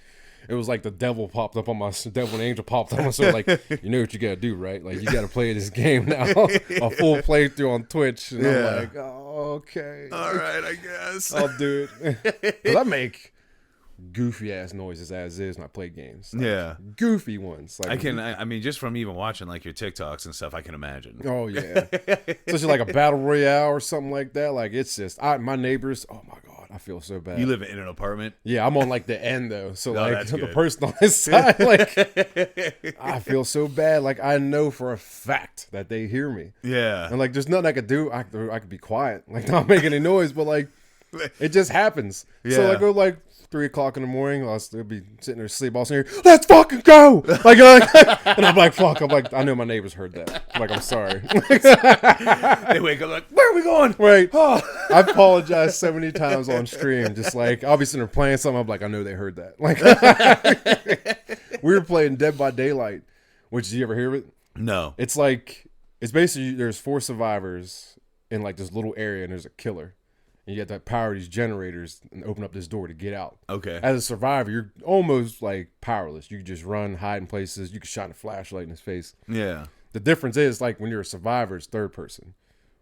it was like the devil popped up on my devil and angel popped up on my so like, you know what you gotta do, right? Like you gotta play this game now. A full playthrough on Twitch. And I'm like, oh, okay. All right, I guess. I'll do it. Because I make goofy ass noises as is when I play games. Like, yeah. Goofy ones. Like I mean, just from even watching like your TikToks and stuff, I can imagine. Oh yeah. Especially like a battle royale or something like that. Like it's just my neighbors, oh my God. I feel so bad. You live in an apartment? Yeah, I'm on like the end though. So like the good. person on this side, like I feel so bad. Like I know for a fact that they hear me. Yeah. And like there's nothing I could do. I could be quiet, like not make any noise, but like it just happens. Yeah. So I go like 3 o'clock in the morning, I'll still be sitting there asleep. I'll say, let's fucking go. Like, and I'm like, fuck. I'm like, I know my neighbors heard that. I'm like, I'm sorry. They wake up like, where are we going? Right. Oh. I've apologized so many times on stream. Just like, I'll be sitting there playing something. I'm like, I know they heard that. Like, we were playing Dead by Daylight, which, did you ever hear of it? No. It's like, it's basically, there's 4 survivors in like this little area and there's a killer. And you have to power these generators and open up this door to get out. Okay. As a survivor, you're almost like powerless. You can just run, hide in places. You can shine a flashlight in his face. Yeah. The difference is like when you're a survivor, it's third person.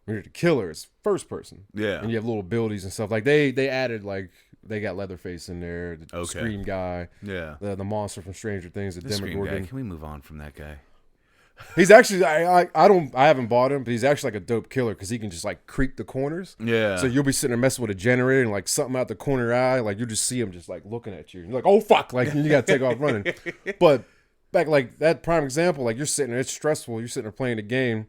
When you're the killer, it's first person. Yeah. And you have little abilities and stuff. Like they added like they got Leatherface in there, the Scream guy. Yeah. The monster from Stranger Things, the Demogorgon. Can we move on from that guy? He's actually I haven't bought him, but he's actually like a dope killer because he can just like creep the corners. Yeah. So you'll be sitting there messing with a generator and like something out the corner eye, like you'll just see him just like looking at you. You're like, oh fuck, like you gotta take off running. But back like that prime example, like you're sitting there, it's stressful. You're sitting there playing the game,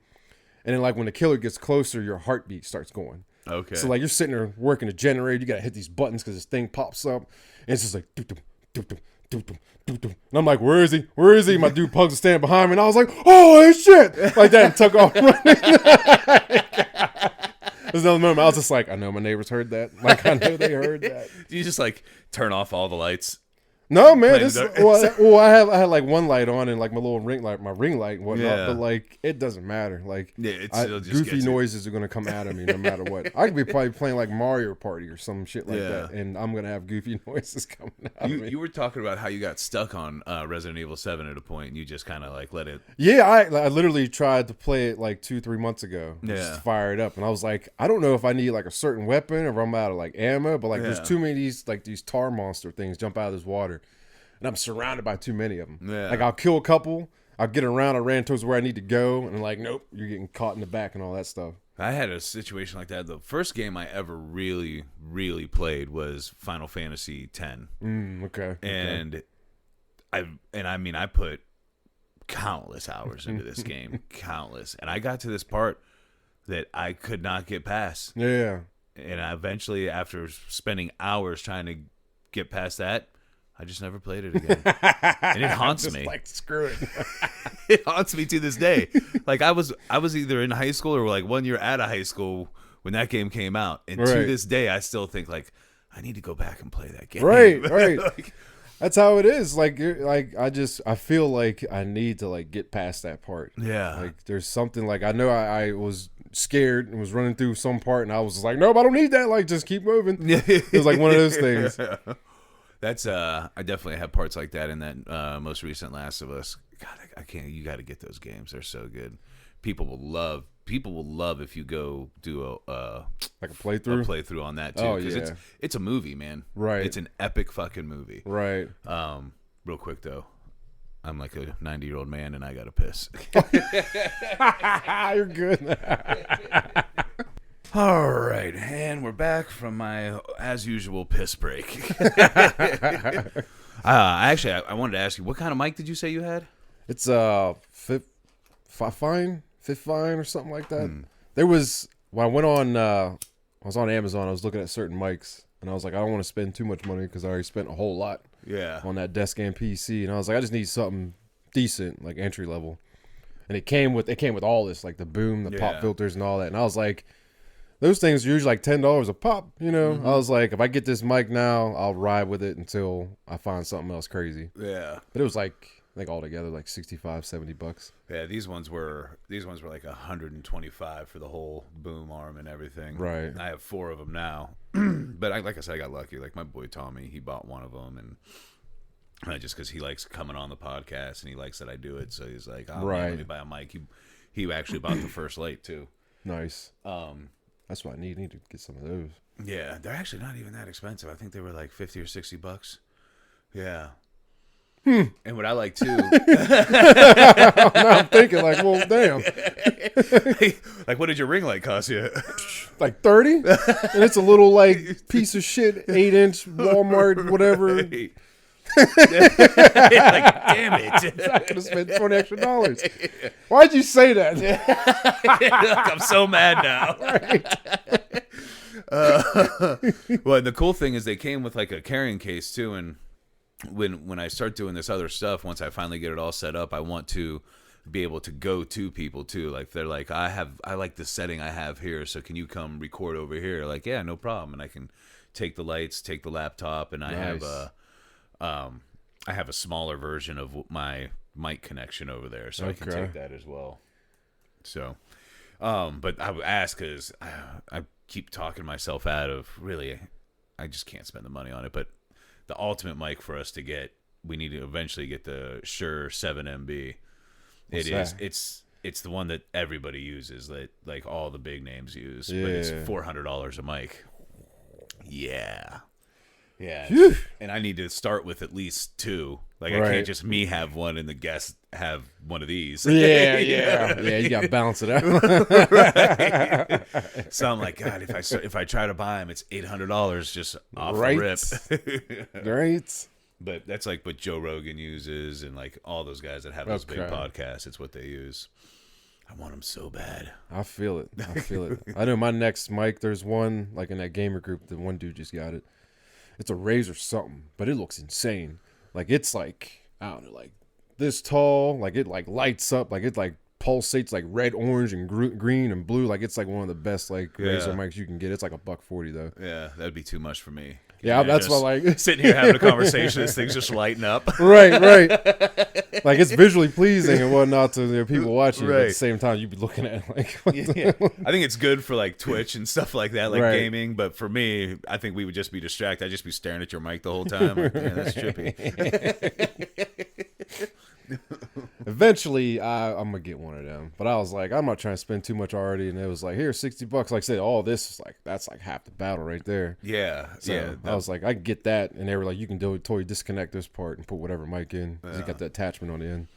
and then like when the killer gets closer, your heartbeat starts going. Okay. So like you're sitting there working the generator, you gotta hit these buttons because this thing pops up, and it's just like doo-doo, doo-doo, doo-doo. And I'm like, where is he? Where is he? My dude Pugs is standing behind me, and I was like, holy shit! Like that, and took off running. There's another moment I was just like, I know my neighbors heard that. Like I know they heard that. Do you just like turn off all the lights? No, man. I had like one light on and like my little ring light and whatnot. Yeah. But like it doesn't matter. Like It'll just goofy get you. noises are gonna come out of me no matter what. I could be probably playing like Mario Party or some shit like Yeah. that, and I'm gonna have goofy noises coming out of me. You were talking about how you got stuck on Resident Evil 7 at a point, and you just kind of like let it. Yeah, I literally tried to play it like 2-3 months ago. Yeah. Just to fire it up, and I was like, I don't know if I need like a certain weapon or if I'm out of like ammo, but like Yeah. there's too many of these tar monster things jump out of this water. And I'm surrounded by too many of them. Yeah. Like I'll kill a couple, I'll get around, I ran towards where I need to go, and I'm like, nope, you're getting caught in the back and all that stuff. I had a situation like that. The first game I ever really, really played was Final Fantasy X. Okay. And I put countless hours into this game. Countless. And I got to this part that I could not get past. Yeah. And I eventually, after spending hours trying to get past that, I just never played it again. And it haunts me. Like, screw it. It haunts me to this day. Like I was either in high school or like 1 year out of high school when that game came out. And to this day, I still think like, I need to go back and play that game. Right, right. Like, that's how it is. Like I feel like I need to like get past that part. yeah. Like there's something like I know I was scared and was running through some part and I was just like, nope, I don't need that. Like just keep moving. It was like one of those things. That's I definitely have parts like that in that most recent Last of Us. God, I can't. You got to get those games. They're so good. People will love if you go do like a playthrough on that too. Oh Because it's a movie, man. Right. It's an epic fucking movie. Right. Real quick though, I'm like a 90-year-old man and I gotta piss. You're good. All right, and we're back from my as usual piss break. I wanted to ask you, what kind of mic did you say you had? It's fifth fine or something like that. There was when I went on I was on Amazon, I was looking at certain mics and I was like, I don't want to spend too much money because I already spent a whole lot on that desk and PC, and I was like, I just need something decent, like entry level. And it came with all this, like the boom, the pop filters and all that. And I was like, those things are usually like $10 a pop, you know. I was like, if I get this mic now, I'll ride with it until I find something else crazy. Yeah. But it was like, I think altogether like $65-$70. Yeah, these ones were like 125 for the whole boom arm and everything. Right. I have 4 of them now, but like I said, I got lucky. Like my boy Tommy, he bought one of them, and just because he likes coming on the podcast and he likes that I do it, so he's like, oh, man, let me buy a mic. He actually bought the first Lite too. Nice. That's what I need. I need to get some of those. Yeah, they're actually not even that expensive. I think they were like $50 or $60. Yeah. And what I like too, now I'm thinking like, well, damn. Like, what did your ring light cost you? Like 30, and it's a little like piece of shit 8-inch Walmart whatever. Like, damn it! I'm not gonna spend $20 extra. Why'd you say that? Look, I'm so mad now. Right. Well, the cool thing is they came with like a carrying case too, and when I start doing this other stuff, once I finally get it all set up, I want to be able to go to people too. Like they're like, I like the setting I have here, so can you come record over here? Like, yeah, no problem. And I can take the lights, take the laptop, and I have a smaller version of my mic connection over there, so I can take that as well. So, but I would ask because I keep talking myself out of really, I just can't spend the money on it, but the ultimate mic for us to get, we need to eventually get the Shure 7MB. It's the one that everybody uses, that like all the big names use, but it's $400 a mic. Yeah. And I need to start with at least 2. Like I can't just me have one and the guests have one of these. Yeah, you got to balance it out. So I'm like, God, if I try to buy them, it's $800 just off the rip. Right. But that's like what Joe Rogan uses, and like all those guys that have those big podcasts, it's what they use. I want them so bad. I feel it. I know my next mic, there's one like in that gamer group, the one dude just got it. It's a Razer something, but it looks insane. Like it's like, I don't know, like this tall, like it like lights up, like it like pulsates like red, orange, and green and blue. Like it's like one of the best like Razer mics you can get. It's like $140 though. Yeah, that'd be too much for me. Yeah, that's what like sitting here having a conversation, this thing's just lighting up. Right. Like it's visually pleasing and whatnot to the people watching, but at the same time you'd be looking at it like I think it's good for like Twitch and stuff like that, like gaming, but for me, I think we would just be distracted. I'd just be staring at your mic the whole time. Like, man, that's trippy. Eventually, I'm gonna get one of them, but I was like, I'm not trying to spend too much already, and it was like, here, $60. Like I said, all this is like, that's like half the battle right there. So I was like, I can get that, and they were like, you can totally disconnect this part and put whatever mic in. You got the attachment on the end.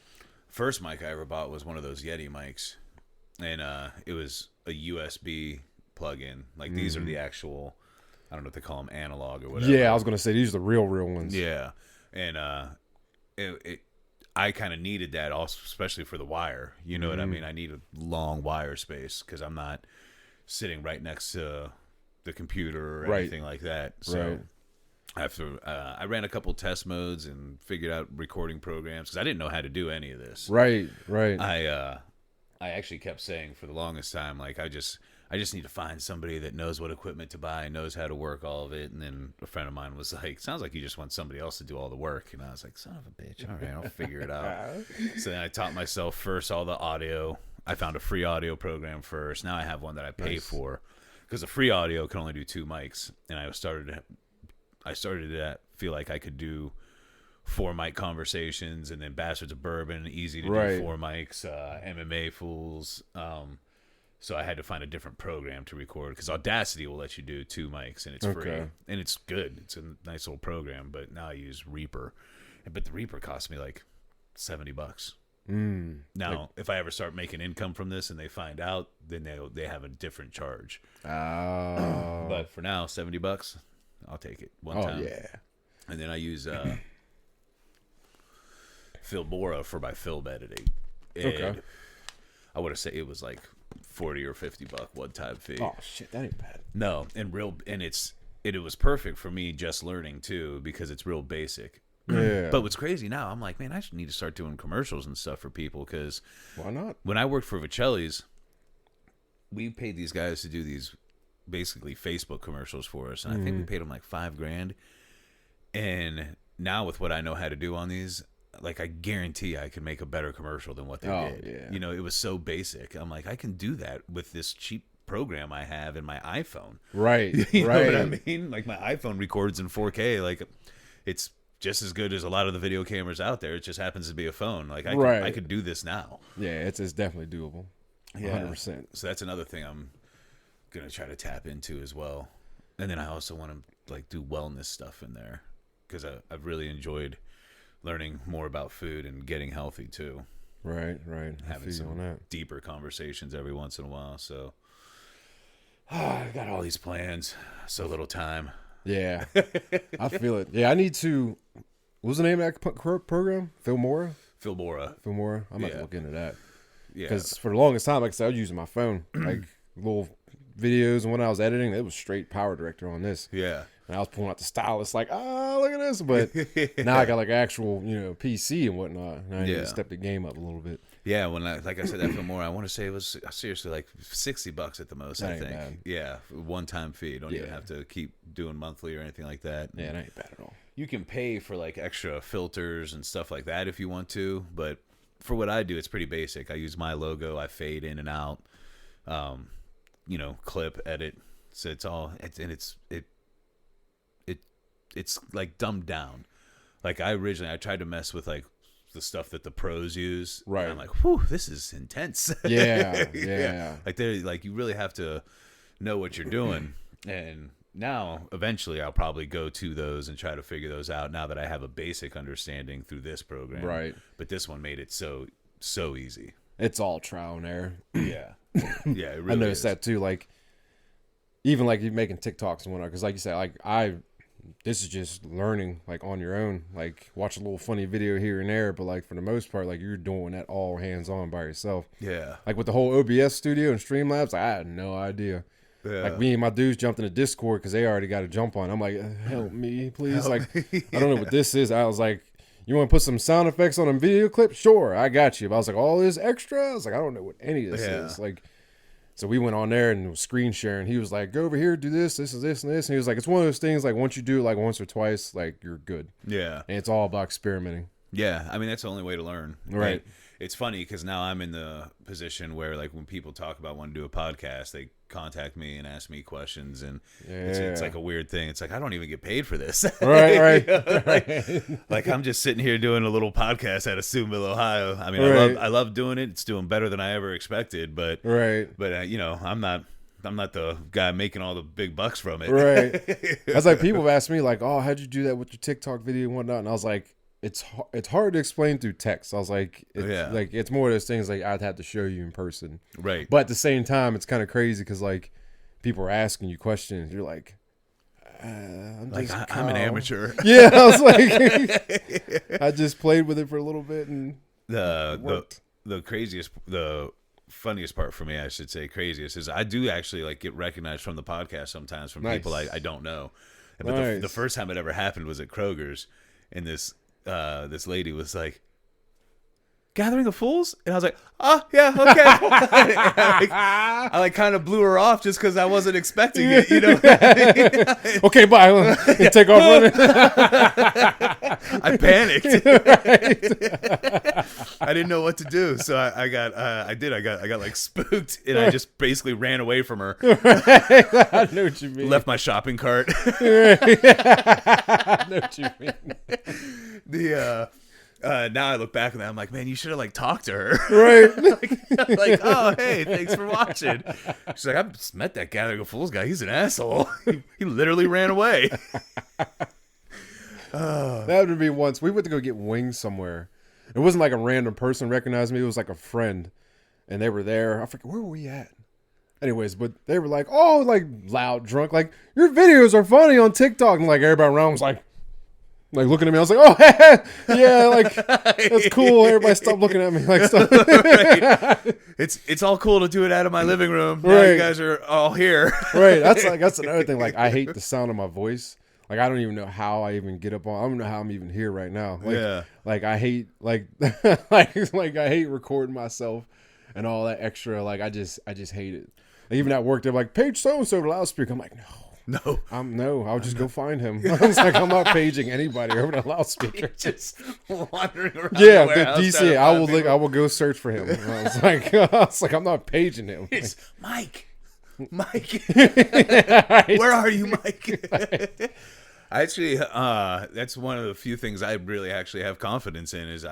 First mic I ever bought was one of those Yeti mics, and it was a USB plug-in. Like these are the actual, I don't know what they call them, analog or whatever. Yeah, I was gonna say these are the real ones. Yeah, and I kind of needed that also, especially for the wire. You know what I mean? I need a long wire space because I'm not sitting right next to the computer or anything like that. So after I ran a couple test modes and figured out recording programs because I didn't know how to do any of this. Right. I actually kept saying for the longest time, like I just need to find somebody that knows what equipment to buy and knows how to work all of it. And then a friend of mine was like, sounds like you just want somebody else to do all the work. And I was like, son of a bitch. All right, I'll figure it out. So then I taught myself first all the audio. I found a free audio program first. Now I have one that I pay for because the free audio can only do 2 mics. And I started to feel like I could do 4 mic conversations and then Bastards of Bourbon, easy to do 4 mics, MMA Fools. So I had to find a different program to record because Audacity will let you do 2 mics and it's free and it's good. It's a nice little program, but now I use Reaper, but the Reaper cost me like $70. Now, if I ever start making income from this and they find out, then they have a different charge. But for now, $70, I'll take it one time. Yeah. And then I use Filbora for my film editing. And I would have said it was like $40 or $50 one-time fee. Oh shit, that ain't bad. No, and it was perfect for me just learning too because it's real basic. Yeah. But what's crazy now, I'm like, man, I should need to start doing commercials and stuff for people because why not? When I worked for Vicelli's, we paid these guys to do these basically Facebook commercials for us, and I think we paid them like $5,000. And now with what I know how to do on these, like I guarantee I could make a better commercial than what they did. Yeah. You know, it was so basic. I'm like, I can do that with this cheap program I have in my iPhone. Right. You know what I mean? Like my iPhone records in 4K. Like it's just as good as a lot of the video cameras out there. It just happens to be a phone. Like I could do this now. Yeah, it's definitely doable. 100%. So that's another thing I'm gonna try to tap into as well. And then I also want to like do wellness stuff in there because I've really enjoyed learning more about food and getting healthy too. Right. Having some deeper conversations every once in a while. So I got all these plans, so little time. Yeah, I feel it. Yeah, I need to. What was the name of that program? Filbora. I'm about to look into that. Yeah, because for the longest time, like I said, I was using my phone, like little videos, and when I was editing, it was straight Power Director on this. Yeah. And I was pulling out the stylus, like, look at this. But now I got like actual, PC and whatnot. And I need to step the game up a little bit. Yeah, when like I said that Filmora, I want to say it was seriously like $60 at the most. That I ain't think. bad. Yeah, one-time fee. You don't even have to keep doing monthly or anything like that. Yeah, that ain't bad at all. You can pay for like extra filters and stuff like that if you want to, but for what I do, it's pretty basic. I use my logo. I fade in and out. Clip, edit. So it's like dumbed down. Like I tried to mess with like the stuff that the pros use. Right. And I'm like, whew, this is intense. Yeah. Like you really have to know what you're doing. And now eventually I'll probably go to those and try to figure those out now that I have a basic understanding through this program. Right. But this one made it so easy. It's all trial and error. Yeah. Yeah, it really I noticed is. that too. Like, even like you making TikToks and whatnot, because like you said, like this is just learning like on your own. Like watch a little funny video here and there, but like for the most part, like you're doing that all hands on by yourself. Yeah. Like with the whole OBS studio and Streamlabs, I had no idea. Yeah. Like me and my dudes jumped into Discord because they already got a jump on. I'm like, help me, please. I don't know what this is. I was like, you want to put some sound effects on a video clip? Sure, I got you. But I was like, all this extra? I was like, I don't know what any of this is. Like, so we went on there and was screen sharing. He was like, go over here, do this is this, and this. And he was like, it's one of those things, like, once you do it, like, once or twice, like, you're good. Yeah. And it's all about experimenting. Yeah. I mean, that's the only way to learn. Right. And it's funny because now I'm in the position where, like, when people talk about wanting to do a podcast, they contact me and ask me questions. And it's like a weird thing. It's like, I don't even get paid for this. Right. Like, I'm just sitting here doing a little podcast out of Steubenville, Ohio. I mean, I love doing it. It's doing better than I ever expected. But I'm not the guy making all the big bucks from it. Right. That's like people have asked me like, oh, how'd you do that with your TikTok video and whatnot? And I was like, it's hard to explain through text. I was like, like it's more of those things like I'd have to show you in person. Right. But at the same time, it's kind of crazy because like people are asking you questions. You're like, I'm an amateur. Yeah, I was like, I just played with it for a little bit and the funniest part for me, I should say, craziest is I do actually like get recognized from the podcast sometimes from people I don't know. But the first time it ever happened was at Kroger's, and this lady was like, "Gathering of Fools?" And I was like, "Oh, yeah, okay." I like kind of blew her off just because I wasn't expecting it, you know. Okay, bye. Take off running. I panicked. I didn't know what to do, so I got like spooked, and I just basically ran away from her. I know what you mean. Left my shopping cart. I know what you mean. Now I look back on that, I'm like, man, you should have like talked to her, right? like, oh, hey, thanks for watching. She's like, I just met that Gathering of Fools guy. He's an asshole. He literally ran away. That would be once we went to go get wings somewhere. It wasn't like a random person recognized me. It was like a friend, and they were there. I forget where were we at. Anyways, but they were like, oh, like loud, drunk, like your videos are funny on TikTok, and like everybody around was like looking at me. I was like, oh, yeah, like that's cool. Everybody stopped looking at me, like stuff. Right. It's all cool to do it out of my living room. Now you guys are all here. Right. That's another thing. Like I hate the sound of my voice. Like I don't even know how I even get up on. I don't know how I'm even here right now. Like, Like I hate like like I hate recording myself and all that extra. Like I just hate it. Like, even at work, they're like, page so and so loudspeaker. I'm like, no. I'll just go find him. I was like, I'm not paging anybody over the loudspeaker. Just wandering around. Yeah, the DC. I will go search for him. And I was like, I'm not paging him. It's Mike. Right. Where are you, Mike? I actually, that's one of the few things I really actually have confidence in is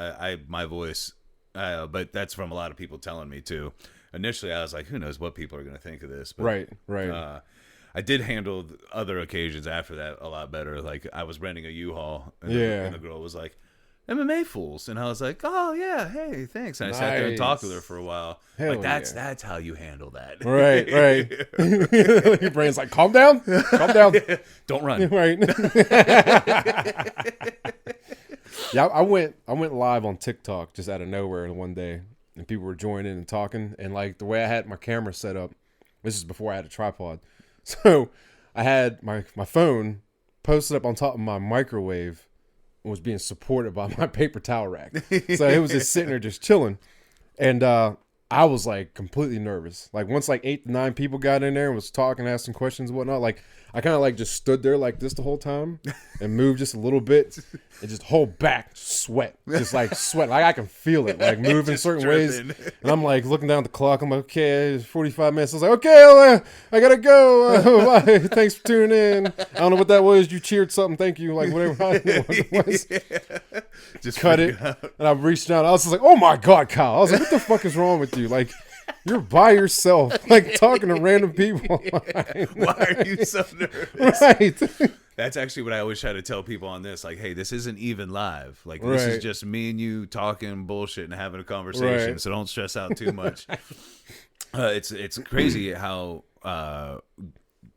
my voice. But that's from a lot of people telling me too. Initially, I was like, who knows what people are going to think of this? But, right. I did handle other occasions after that a lot better. Like I was renting a U-Haul, and the girl was like, "MMA Fools," and I was like, "Oh yeah, hey, thanks." And I sat there and talked with her for a while. Hell like that's how you handle that, right? Your brain's like, "Calm down, don't run." Right. Yeah, I went live on TikTok just out of nowhere one day, and people were joining and talking, and like the way I had my camera set up, this is before I had a tripod. So I had my phone posted up on top of my microwave and was being supported by my paper towel rack. So it was just sitting there just chilling. And I was like completely nervous. Like once like 8 to 9 people got in there and was talking, asking questions and whatnot, like I kind of like just stood there like this the whole time and moved just a little bit and just hold back, sweat. Just like sweat. Like I can feel it like move in certain ways. And I'm like looking down at the clock. I'm like, okay, it's 45 minutes. I was like, okay, I gotta go. Bye. Thanks for tuning in. I don't know what that was. You cheered something. Thank you. Like whatever. I don't know what it was. Just cut it. And I reached out. I was just like, oh my God, Kyle. I was like, what the fuck is wrong with you? Like, you're by yourself, like talking to random people. Why are you so nervous? Right. That's actually what I always try to tell people on this. Like, hey, this isn't even live. Like, this is just me and you talking bullshit and having a conversation. Right. So don't stress out too much. It's crazy how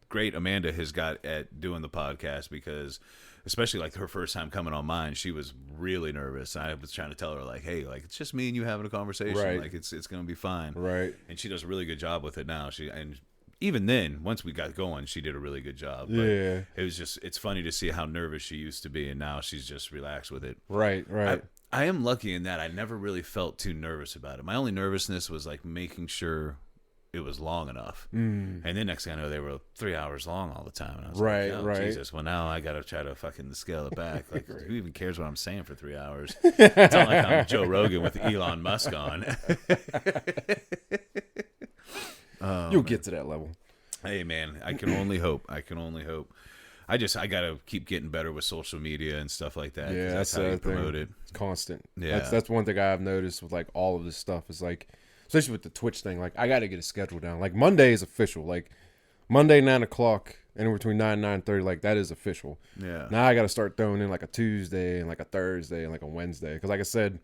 great Amanda has got at doing the podcast because, especially like her first time coming on mine, she was really nervous. I was trying to tell her like, hey, like it's just me and you having a conversation. Right. Like it's gonna be fine. Right. And she does a really good job with it now. And even then, once we got going, she did a really good job. But yeah. It's funny to see how nervous she used to be, and now she's just relaxed with it. Right. I am lucky in that I never really felt too nervous about it. My only nervousness was like making sure it was long enough. And then next thing I know, they were 3 hours long all the time. And I was like, oh, Jesus, well, now I got to try to fucking scale it back. Like, who even cares what I'm saying for 3 hours? It's not like I'm Joe Rogan with Elon Musk on. You'll get to that level. Hey, man, I can only hope. I got to keep getting better with social media and stuff like that. Yeah, that's how you promote it. It's constant. Yeah. That's one thing I've noticed with like all of this stuff is like, especially with the Twitch thing, like I got to get a schedule down. Like Monday is official. Like Monday 9:00, anywhere between 9 and 9:30. Like that is official. Yeah. Now I got to start throwing in like a Tuesday and like a Thursday and like a Wednesday because, like I said,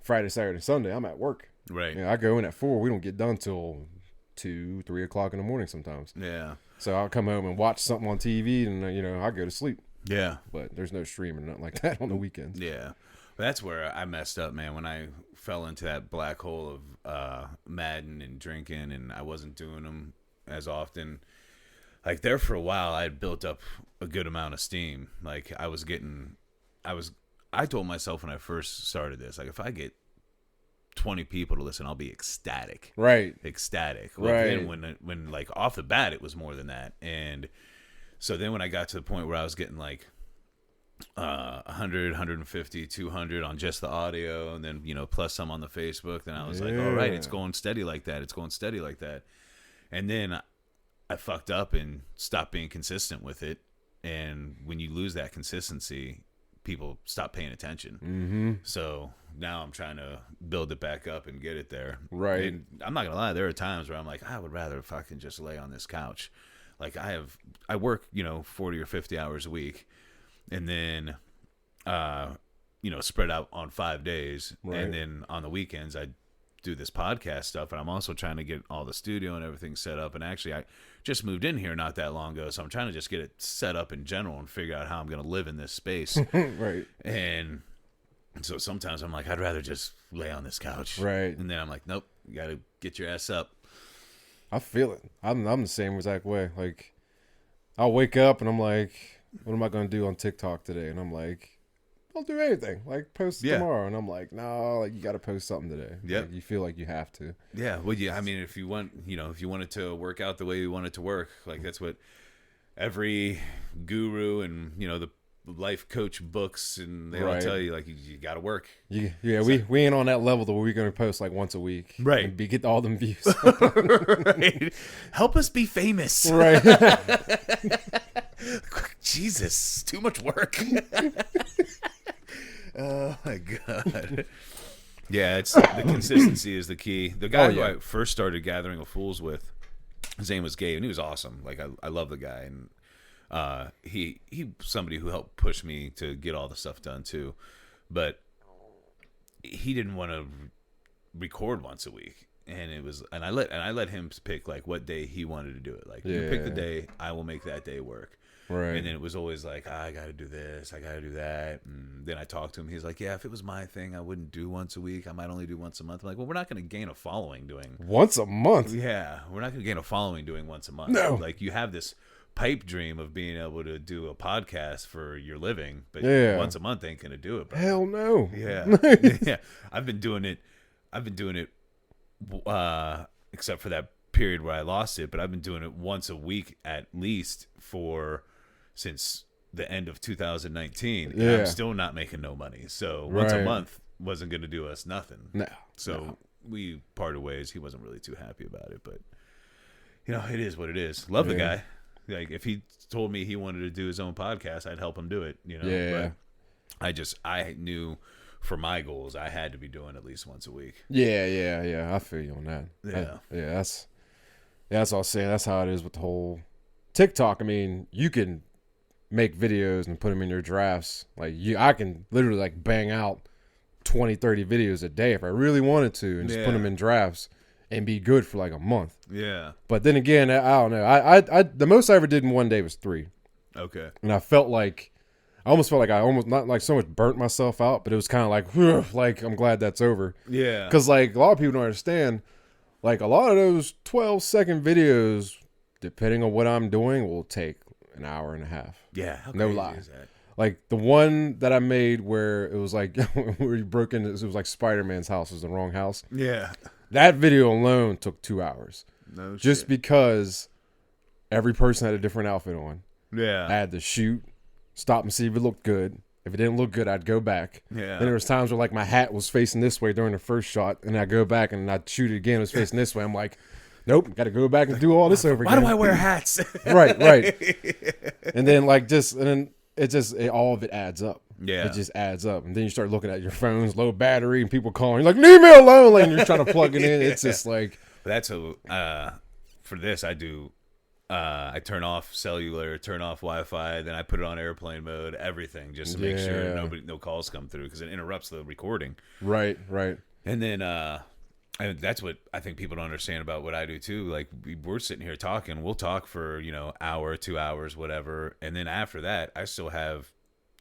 Friday, Saturday, Sunday I'm at work. Right. I go in at 4. We don't get done till 2, 3 o'clock in the morning sometimes. Yeah. So I'll come home and watch something on TV, and I go to sleep. Yeah. But there's no streaming or nothing like that on the weekends. Yeah. That's where I messed up, man. When I fell into that black hole of Madden and drinking, and I wasn't doing them as often. Like there for a while, I had built up a good amount of steam. Like I told myself when I first started this, like if I get 20 people to listen, I'll be ecstatic. Right. Ecstatic. Right. Then when like off the bat, it was more than that. And so then when I got to the point where I was getting like 100, 150, 200 on just the audio, and then, plus some on the Facebook, then I was like, all right, it's going steady like that. It's going steady like that. And then I fucked up and stopped being consistent with it. And when you lose that consistency, people stop paying attention. Mm-hmm. So now I'm trying to build it back up and get it there. Right. And I'm not gonna lie, there are times where I'm like, I would rather fucking just lay on this couch. Like I work 40 or 50 hours a week, and then spread out on 5 days. Right. And then on the weekends I do this podcast stuff, and I'm also trying to get all the studio and everything set up. And actually I just moved in here not that long ago, so I'm trying to just get it set up in general and figure out how I'm going to live in this space. Right. And so sometimes I'm like, I'd rather just lay on this couch. Right. And then I'm like, nope, you got to get your ass up. I feel it. I'm the same exact way. Like I'll wake up and I'm like, what am I going to do on TikTok today? And I'm like, I'll do anything. Like post tomorrow, and I'm like, no, like you got to post something today. Yeah, like, you feel like you have to. Yeah, well, I mean, if you want it to work out the way you want it to work, like that's what every guru and the life coach books and they all tell you, like you got to work. Yeah, we ain't on that level that we're going to post like once a week, right? And get all them views. Right. Help us be famous, right? Jesus, too much work. Oh my god. Yeah, it's the consistency is the key. The guy who I first started gathering of fools with, his name was Gabe, and he was awesome. Like I love the guy, and he somebody who helped push me to get all the stuff done too. But he didn't want to record once a week, and I let him pick like what day he wanted to do it. Like you pick the day, I will make that day work. Right. And then it was always like, I got to do this, I got to do that. And then I talked to him. He's like, yeah, if it was my thing, I wouldn't do once a week. I might only do once a month. I'm like, well, we're not going to gain a following doing once a month. Yeah, we're not going to gain a following doing once a month. No. Like you have this pipe dream of being able to do a podcast for your living, but once a month ain't going to do it, bro. Hell no. Yeah. Yeah. I've been doing it except for that period where I lost it, but I've been doing it once a week at least since the end of 2019. Yeah. I'm still not making no money. So once a month wasn't going to do us nothing. No. So we parted ways. He wasn't really too happy about it, but it is what it is. Love the guy. Like if he told me he wanted to do his own podcast, I'd help him do it, Yeah. But I knew for my goals, I had to be doing at least once a week. Yeah. I feel you on that. Yeah. That's all I'm saying. That's how it is with the whole TikTok. I mean, you can make videos and put them in your drafts. Like I can literally like bang out 20, 30 videos a day if I really wanted to and just put them in drafts and be good for like a month. Yeah. But then again, I don't know. I the most I ever did in one day was 3. Okay. And I almost felt like I almost not like so much burnt myself out, but it was kind of like I'm glad that's over. Yeah. Because like a lot of people don't understand, like a lot of those 12-second videos, depending on what I'm doing, will take an hour and a half. Yeah. How no crazy lie. is that? Like the one that I made where it was like where you broke into, it was like Spider-Man's house was the wrong house. Yeah. That video alone took 2 hours. No shit. Just because every person had a different outfit on. Yeah. I had to shoot, stop and see if it looked good. If it didn't look good, I'd go back. Yeah. Then there was times where like my hat was facing this way during the first shot, and I'd go back and I'd shoot it again. It was facing this way. I'm like, nope, got to go back and do all this over again. Why do I wear hats? Right. And then all of it adds up. Yeah. It just adds up. And then you start looking at your phone's low battery and people calling. You're like, leave me alone. And you're trying to plug it in. It's just like. That's for this, I do I turn off cellular, turn off Wi-Fi, then I put it on airplane mode, everything, just to make sure no calls come through, because it interrupts the recording. Right. And then and that's what I think people don't understand about what I do too. Like, we're sitting here talking, we'll talk for hour, 2 hours, whatever, and then after that, I still have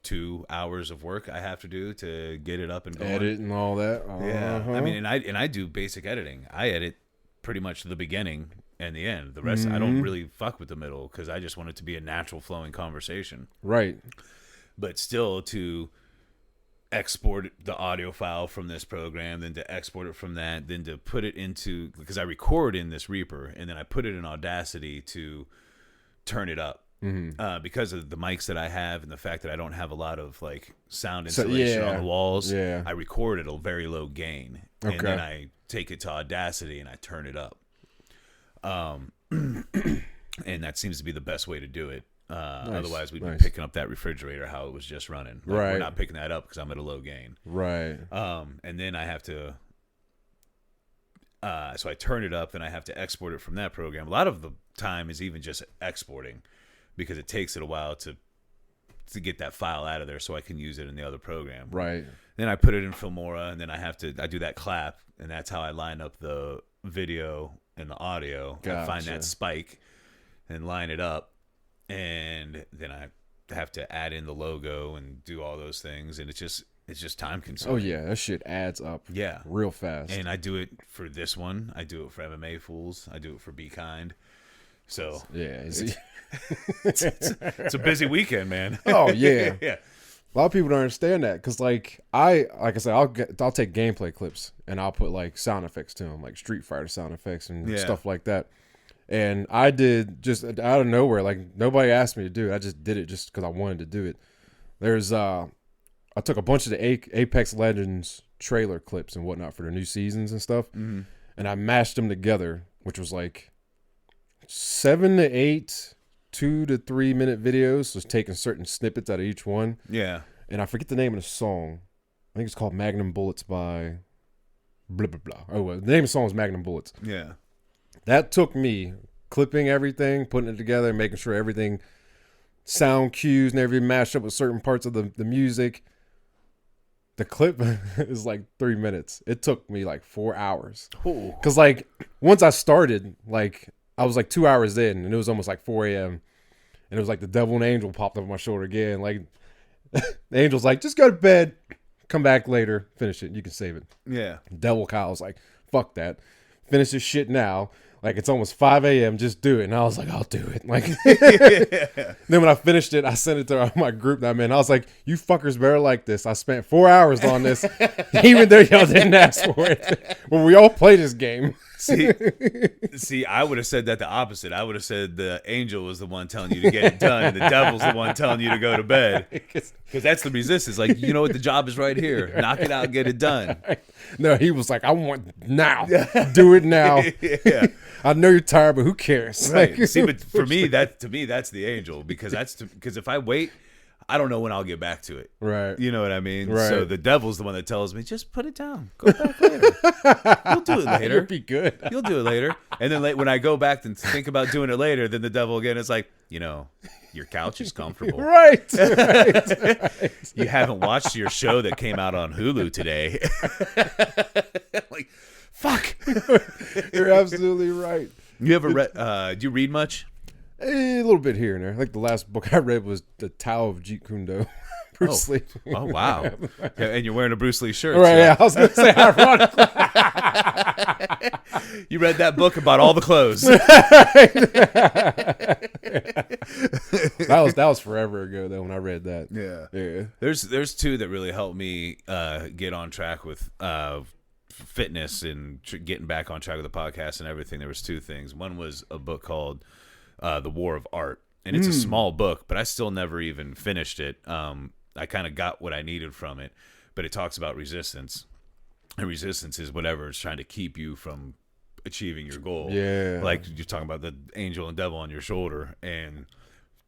2 hours of work I have to do to get it up and going. Edit and all that. Yeah, I mean, and I do basic editing. I edit pretty much the beginning and the end. The rest, I don't really fuck with the middle, because I just want it to be a natural flowing conversation. Right. But still, to export the audio file from this program, then to export it from that, then to put it into, because I record in this Reaper, and then I put it in Audacity to turn it up. Because of the mics that I have and the fact that I don't have a lot of like sound insulation on the walls, I record at a very low gain, and then I take it to Audacity and I turn it up. And that seems to be the best way to do it. Nice. Otherwise, we'd be picking up that refrigerator how it was just running. Like, we're not picking that up because I'm at a low gain. Right. And then I have to. So I turn it up, then I have to export it from that program. A lot of the time is even just exporting, because it takes it a while to get that file out of there so I can use it in the other program. Right. Then I put it in Filmora, and then I do that clap, and that's how I line up the video and the audio. Gotcha. I find that spike and line it up, and then I have to add in the logo and do all those things, and it's just time consuming. Oh yeah, that shit adds up. Yeah, real fast. And I do it for this one. I do it for MMA Fools. I do it for Be Kind. So yeah, it's a busy weekend, man. Oh yeah, yeah. A lot of people don't understand that, because like I said, I'll take gameplay clips and I'll put like sound effects to them, like Street Fighter sound effects and stuff like that. And I did just out of nowhere, like nobody asked me to do it. I just did it just because I wanted to do it. There's I took a bunch of the Apex Legends trailer clips and whatnot for the new seasons and stuff, and I mashed them together, which was like 7 to 8 2 to 3 minute videos, was taking certain snippets out of each one. Yeah. And I forget the name of the song. I think it's called Magnum Bullets by blah, blah, blah. Oh, well, the name of the song is Magnum Bullets. Yeah. That took me clipping everything, putting it together, making sure everything, sound cues and everything matched up with certain parts of the music. The clip is like 3 minutes. It took me like 4 hours. Because like once I started, like I was like 2 hours in, and it was almost like 4 a.m. And it was like the devil and angel popped up on my shoulder again. Like the angel's like, just go to bed, come back later, finish it. You can save it. Yeah. Devil Kyle's like, fuck that. Finish this shit now. Like, it's almost 5 a.m. Just do it. And I was like, I'll do it. Like, Then when I finished it, I sent it to my group that, man. I was like, you fuckers better like this. I spent 4 hours on this. Even though y'all didn't ask for it. Well, we all play this game. See, I would have said that the opposite. I would have said the angel was the one telling you to get it done, and the devil's the one telling you to go to bed. Because that's the resistance. Like, you know what? The job is right here. Knock it out, get it done. No, he was like, I want now. Do it now. Yeah. I know you're tired, but who cares? Right. Like, See, but for me, that's the angel, because because if I wait, I don't know when I'll get back to it. Right. You know what I mean? Right. So the devil's the one that tells me, just put it down. Go back later. You'll do it later. You'll be good. You'll do it later. And then when I go back and think about doing it later, then the devil again is like, your couch is comfortable. Right. You haven't watched your show that came out on Hulu today. Like, fuck. You're absolutely right. You ever read, do you read much? A little bit here and there. Like the last book I read was The Tao of Jeet Kune Do. Bruce Lee. Oh, wow. Yeah, and you're wearing a Bruce Lee shirt. Right, so. Yeah. I was going to say, ironically. You read that book about all the clothes. That was forever ago, though, when I read that. Yeah. There's two that really helped me get on track with fitness and getting back on track with the podcast and everything. There was two things. One was a book called The War of Art, and it's a small book, but I still never even finished it. I kind of got what I needed from it, but it talks about resistance, and resistance is whatever is trying to keep you from achieving your goal. Yeah, like you're talking about the angel and devil on your shoulder. And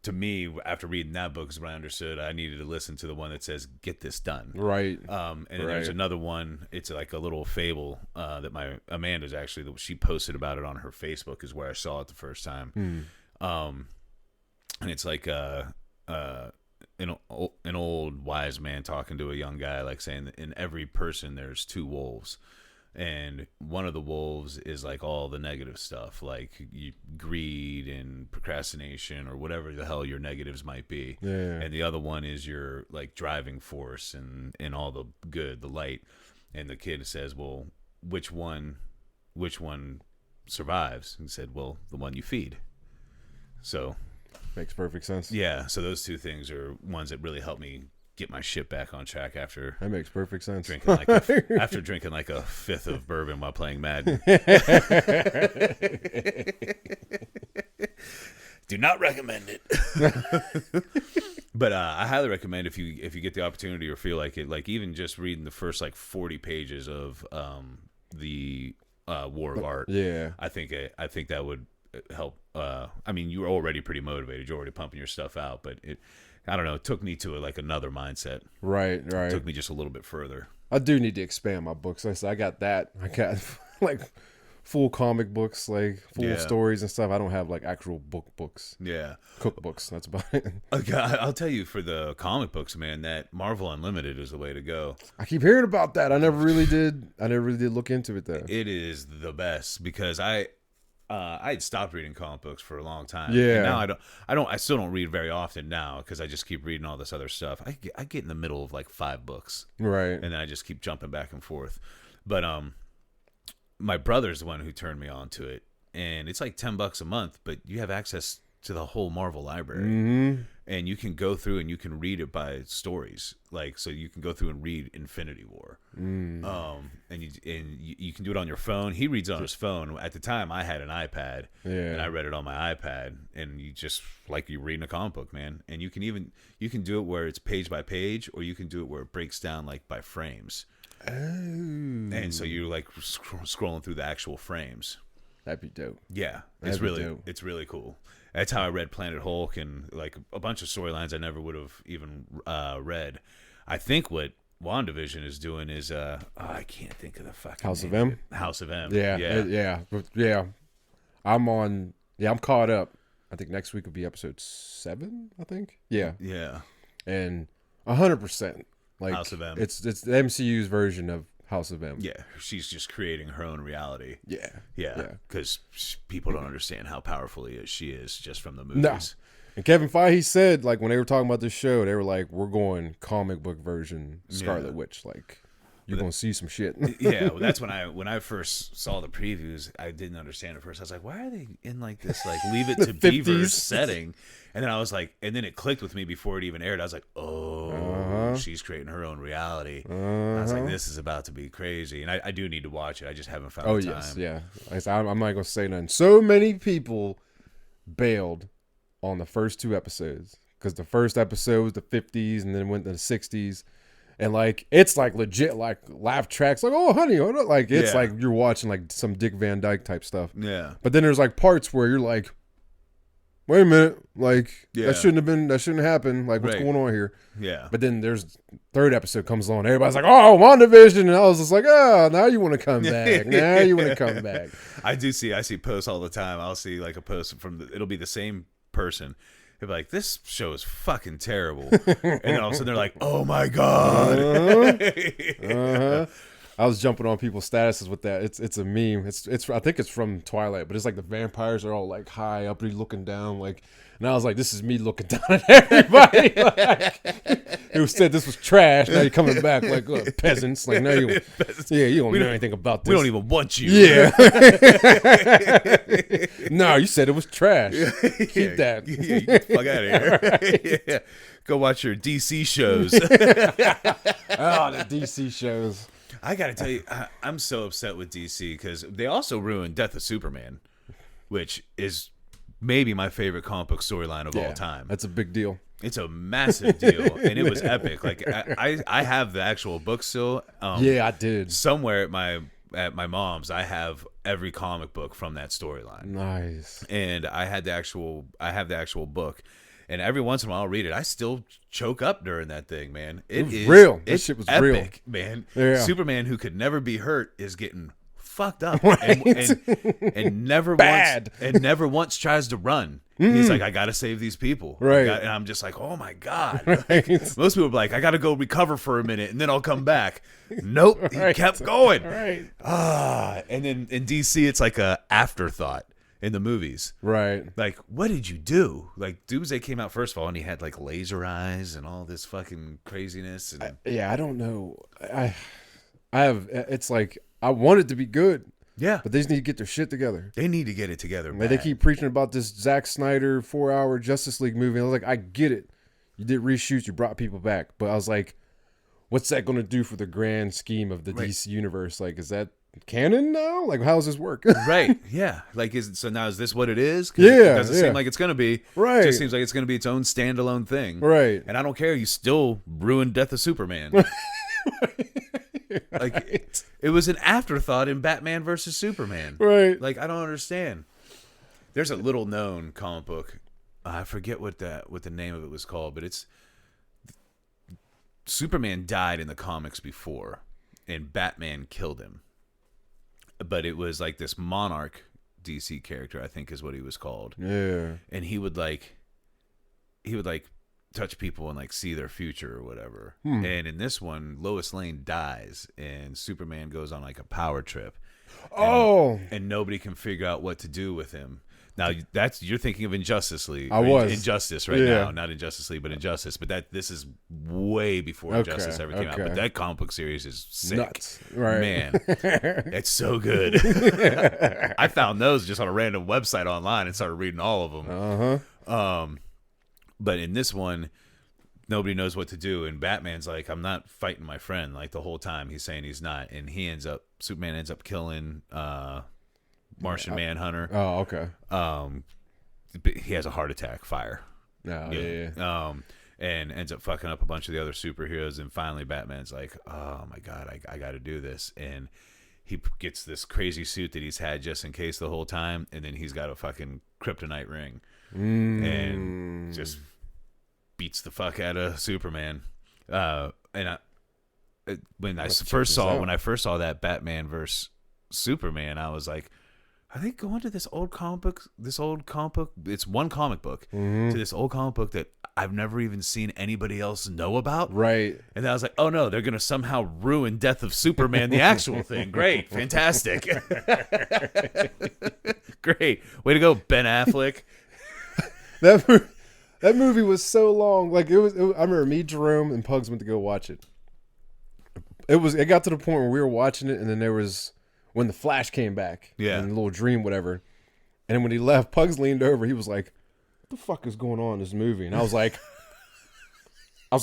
to me, after reading that book is when I understood I needed to listen to the one that says get this done. Right. And then there's another one, it's like a little fable that my Amanda's actually, she posted about it on her Facebook, is where I saw it the first time. And it's like an old wise man talking to a young guy, like saying that in every person there's two wolves. And one of the wolves is like all the negative stuff, like greed and procrastination or whatever the hell your negatives might be. Yeah. And the other one is your like driving force and all the good, the light. And the kid says, well, which one survives? And he said, well, the one you feed. So makes perfect sense. Yeah. So those two things are ones that really help me get my shit back on track after that makes perfect sense. After drinking like a fifth of bourbon while playing Madden. Do not recommend it. But I highly recommend if you get the opportunity or feel like it, like even just reading the first like 40 pages of the War of Art. Yeah, I think that would help. I mean, you were already pretty motivated. You're already pumping your stuff out, but I don't know. It took me to like another mindset. Right. It took me just a little bit further. I do need to expand my books. I got that. I got like full comic books, like full stories and stuff. I don't have like actual books. Yeah. Cookbooks. That's about it. Okay, I'll tell you, for the comic books, man, that Marvel Unlimited is the way to go. I keep hearing about that. I never really did look into it though. It is the best because I had stopped reading comic books for a long time. Yeah. And now I still don't read very often now because I just keep reading all this other stuff. I get in the middle of like 5 books. Right. And then I just keep jumping back and forth. But my brother's the one who turned me on to it. And it's like $10 a month, but you have access to the whole Marvel library. Mm-hmm. And you can go through and you can read it by stories. Like, so you can go through and read Infinity War. And you can do it on your phone. He reads it on his phone. At the time, I had an iPad, and I read it on my iPad. And you just like you're reading a comic book, man. And you can do it where it's page by page, or you can do it where it breaks down like by frames. Oh. And so you're like scrolling through the actual frames. That'd be dope. Yeah, it's really cool. That's how I read Planet Hulk and like a bunch of storylines I never would have even read. I think what WandaVision is doing is I can't think of the fucking House of M. House of M. Yeah. I'm caught up. I think next week will be episode 7. I think. Yeah. And 100%. Like House of M. It's the MCU's version of House of M. Yeah, she's just creating her own reality. Yeah. Because people don't understand how powerful she is just from the movies. No. And Kevin Feige said, like, when they were talking about this show, they were like, we're going comic book version Scarlet Witch. Like, you're going to see some shit. Yeah, well, that's when I first saw the previews, I didn't understand at first. I was like, why are they in, like, this, like, Leave It to Beaver setting? And then I was like, and then it clicked with me before it even aired. I was like, she's creating her own reality. I was like, this is about to be crazy. And I do need to watch it. I just haven't found the time. Yes, yeah. I'm not going to say nothing. So many people bailed on the first 2 episodes because the first episode was the 50s and then went to the 60s. And like it's like legit like laugh tracks like oh honey like it's like you're watching like some Dick Van Dyke type stuff. Yeah. But then there's like parts where you're like, wait a minute, like that shouldn't happen. Like what's going on here? Yeah. But then there's 3rd episode comes along. Everybody's like, oh, WandaVision, and I was just like, oh, now you want to come back. Now you want to come back. I see posts all the time. I'll see like a post it'll be the same person. They're like, this show is fucking terrible. And then all of a sudden they're like, oh my God. I was jumping on people's statuses with that. It's a meme. It's I think it's from Twilight, but it's like the vampires are all like high up, looking down, like. And I was like, this is me looking down at everybody. Like, who said this was trash. Now you're coming back like peasants. Like now you don't know anything about this. We don't even want you. Yeah. No, you said it was trash. Keep that. Yeah, you get the fuck out of here. Right. Yeah. Go watch your DC shows. Oh, the DC shows. I gotta tell you, I'm so upset with DC because they also ruined Death of Superman, which is maybe my favorite comic book storyline of all time. That's a big deal. It's a massive deal, and it was epic. Like I have the actual book still. I did. Somewhere at my mom's, I have every comic book from that storyline. Nice. And I have the actual book. And every once in a while I'll read it. I still choke up during that thing, man. It is real. This shit was epic, real, man. Yeah. Superman, who could never be hurt, is getting fucked up, Right. and never Bad. never once tries to run. He's like, I gotta save these people, Right? and I'm just like, oh my god. Right. Most people are like, I gotta go recover for a minute and then I'll come back. Nope, Right. he kept going. Right. And then in DC, it's like a afterthought in the movies. Right. Like, what did you do? Like, Doomsday came out first of all, and he had like laser eyes and all this fucking craziness. And I don't know. I have. It's like I want it to be good, yeah, but they just need to get their shit together. they need to get it together. Like, they keep preaching about this Zack Snyder 4-hour Justice League movie. I was like, I get it. You did reshoots, you brought people back, but I was like, what's that going to do for the grand scheme of the DC universe? Like, is that canon now? Like, how does this work? Right. Yeah. Like, so now is this what it is? 'Cause Yeah, it doesn't seem like it's gonna be. Right. It just seems like it's gonna be its own standalone thing. Right. And I don't care. You still ruined Death of Superman. Like, it was an afterthought in Batman versus Superman. Right. Like, I don't understand. There's a little known comic book. I forget what the name of it was called, but it's Superman died in the comics before, and Batman killed him. But it was like this Monarch DC character, I think is what he was called. Yeah. And he would like touch people and like see their future or whatever. And in this one, Lois Lane dies and Superman goes on like a power trip. And nobody can figure out what to do with him. Now you're thinking of Injustice League. I was Injustice right now, not Injustice League, but Injustice. But this is way before Injustice ever came out. But that comic book series is sick. Nuts. Right. Man, it's so good. I found those just on a random website online and started reading all of them. But in this one, nobody knows what to do, and Batman's like, I'm not fighting my friend. Like, the whole time he's saying he's not, and Superman ends up killing Martian Manhunter. Oh, okay. He has a heart attack, fire. Yeah. And ends up fucking up a bunch of the other superheroes, and finally Batman's like, oh my god, I got to do this, and he gets this crazy suit that he's had just in case the whole time, and then he's got a fucking kryptonite ring, and just beats the fuck out of Superman. When I first saw that Batman versus Superman, I was like, are they going to this old comic book? It's one comic book to this old comic book that I've never even seen anybody else know about. Right. And then I was like, oh no, they're going to somehow ruin Death of Superman, the actual thing. Great. Fantastic. Great. Way to go, Ben Affleck. That movie was so long. Like, I remember me, Jerome, and Pugs went to go watch it. It got to the point where we were watching it, and then there was when the Flash came back, and the little dream, whatever. And then when he left, Pugs leaned over. He was like, "What the fuck is going on in this movie?" And I was like, I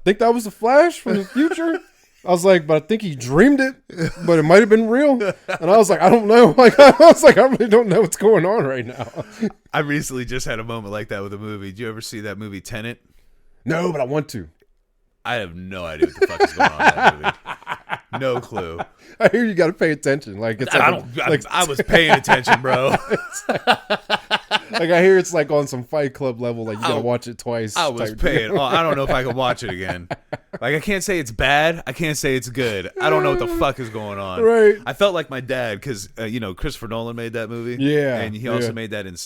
think that was the Flash from the future. I was like, but I think he dreamed it, but it might have been real. And I was like, I don't know. Like, I was like, I really don't know what's going on right now. I recently just had a moment like that with a movie. Did you ever see that movie Tenet? No, but I want to. I have no idea what the fuck is going on in that movie. No clue. I hear you got to pay attention. Like, it's like I was paying attention, bro. Like, I hear it's like on some Fight Club level. Like, you got to watch it twice. I was paying. Oh, I don't know if I can watch it again. Like, I can't say it's bad. I can't say it's good. I don't know what the fuck is going on. Right. I felt like my dad because, Christopher Nolan made that movie. Yeah. And he also made that in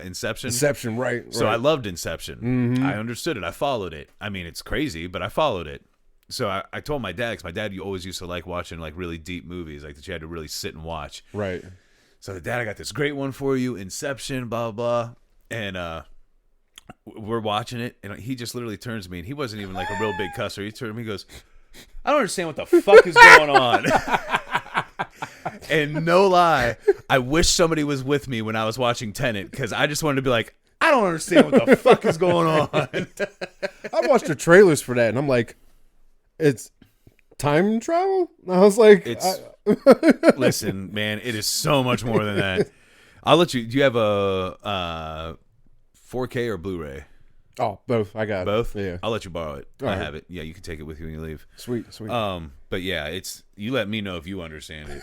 Inception. Inception, right. So I loved Inception. I understood it. I followed it. I mean, it's crazy, but I followed it. So I told my dad, because my dad always used to like watching like really deep movies, like that you had to really sit and watch. Right. So Dad, I got this great one for you, Inception, blah, blah, blah. And we're watching it, and he just literally turns to me, and he wasn't even like a real big cusser. He turned to me and goes, I don't understand what the fuck is going on. And no lie, I wish somebody was with me when I was watching Tenet, because I just wanted to be like, I don't understand what the fuck is going on. I watched the trailers for that, and I'm like, it's time travel? I was like, listen, man, it is so much more than that. I'll let you. Do you have a 4K or Blu-ray? Oh, both. I got both. Yeah, I'll let you borrow it. All I right. have it. Yeah, you can take it with you when you leave. Sweet. But yeah, you let me know if you understand it,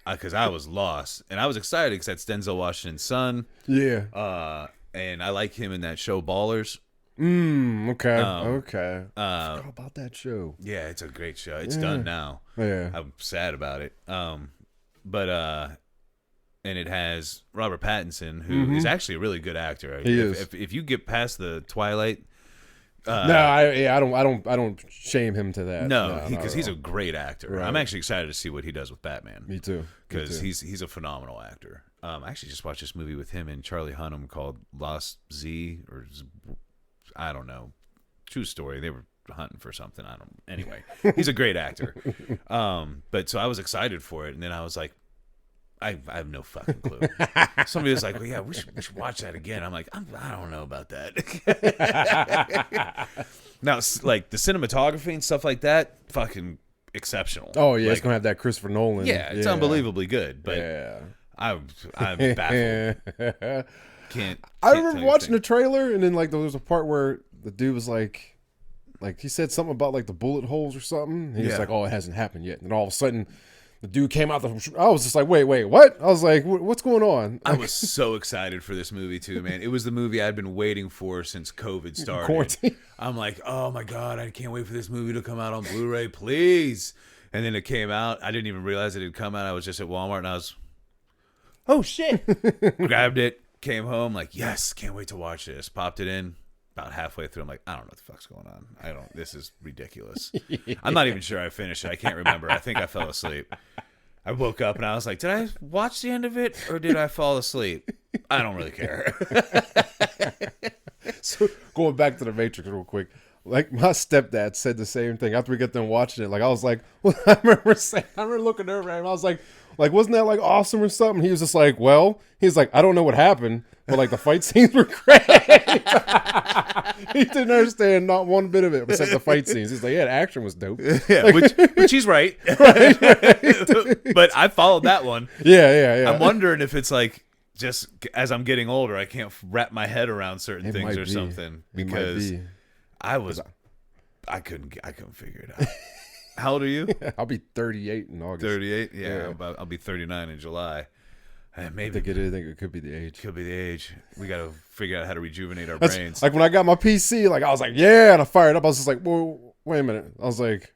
because I was lost and I was excited because that's Denzel Washington's son. Yeah. And I like him in that show Ballers. Okay. Okay. I forgot about that show. Yeah, it's a great show. It's done now. Yeah. I'm sad about it. and it has Robert Pattinson, who is actually a really good actor. He is. If you get past the Twilight, I don't shame him to that. no, because he's a great actor. Right. I'm actually excited to see what he does with Batman. Me too. Because he's a phenomenal actor. I actually just watched this movie with him and Charlie Hunnam called Lost Z, or I don't know. True story. They were hunting for something. Anyway, he's a great actor. But so I was excited for it, and then I was like, I have no fucking clue. Somebody was like, well, yeah, we should watch that again. I'm like, I don't know about that. Now, like the cinematography and stuff like that, fucking exceptional. Oh yeah, like, it's gonna have that Christopher Nolan. Yeah, it's unbelievably good. But I'm baffled. I remember watching the trailer, and then like there was a part where the dude was like he said something about like the bullet holes or something. He was like, oh, it hasn't happened yet. And all of a sudden, the dude came out. I was just like, wait, what? I was like, what's going on? I was so excited for this movie too, man. It was the movie I'd been waiting for since COVID started. Quarantine. I'm like, oh my God, I can't wait for this movie to come out on Blu-ray, please. And then it came out. I didn't even realize it had come out. I was just at Walmart and I was, oh shit. Grabbed it, came home, like, yes, can't wait to watch this. Popped it in. About halfway through, I'm like, I don't know what the fuck's going on. This is ridiculous. I'm not even sure I finished it. I can't remember. I think I fell asleep. I woke up and I was like, did I watch the end of it or did I fall asleep? I don't really care. So going back to the Matrix real quick, like my stepdad said the same thing after we got done watching it. Like I was like, well, I remember looking over at him. I was like, wasn't that like awesome or something? He was just like, well, he's like, I don't know what happened, but like the fight scenes were great. He didn't understand not one bit of it except the fight scenes. He's like, yeah, the action was dope. Yeah, like, which he's right. right. But I followed that one. Yeah. I'm wondering if it's like just as I'm getting older, I can't wrap my head around certain things or something because I couldn't figure it out. How old are you? I'll be 38 in August. 38? Yeah. I'll be 39 in July. Maybe I think it could be the age. Could be the age. We got to figure out how to rejuvenate our brains. Like when I got my PC, like I was like, yeah, and I fired up. I was just like, whoa, wait a minute. I was like,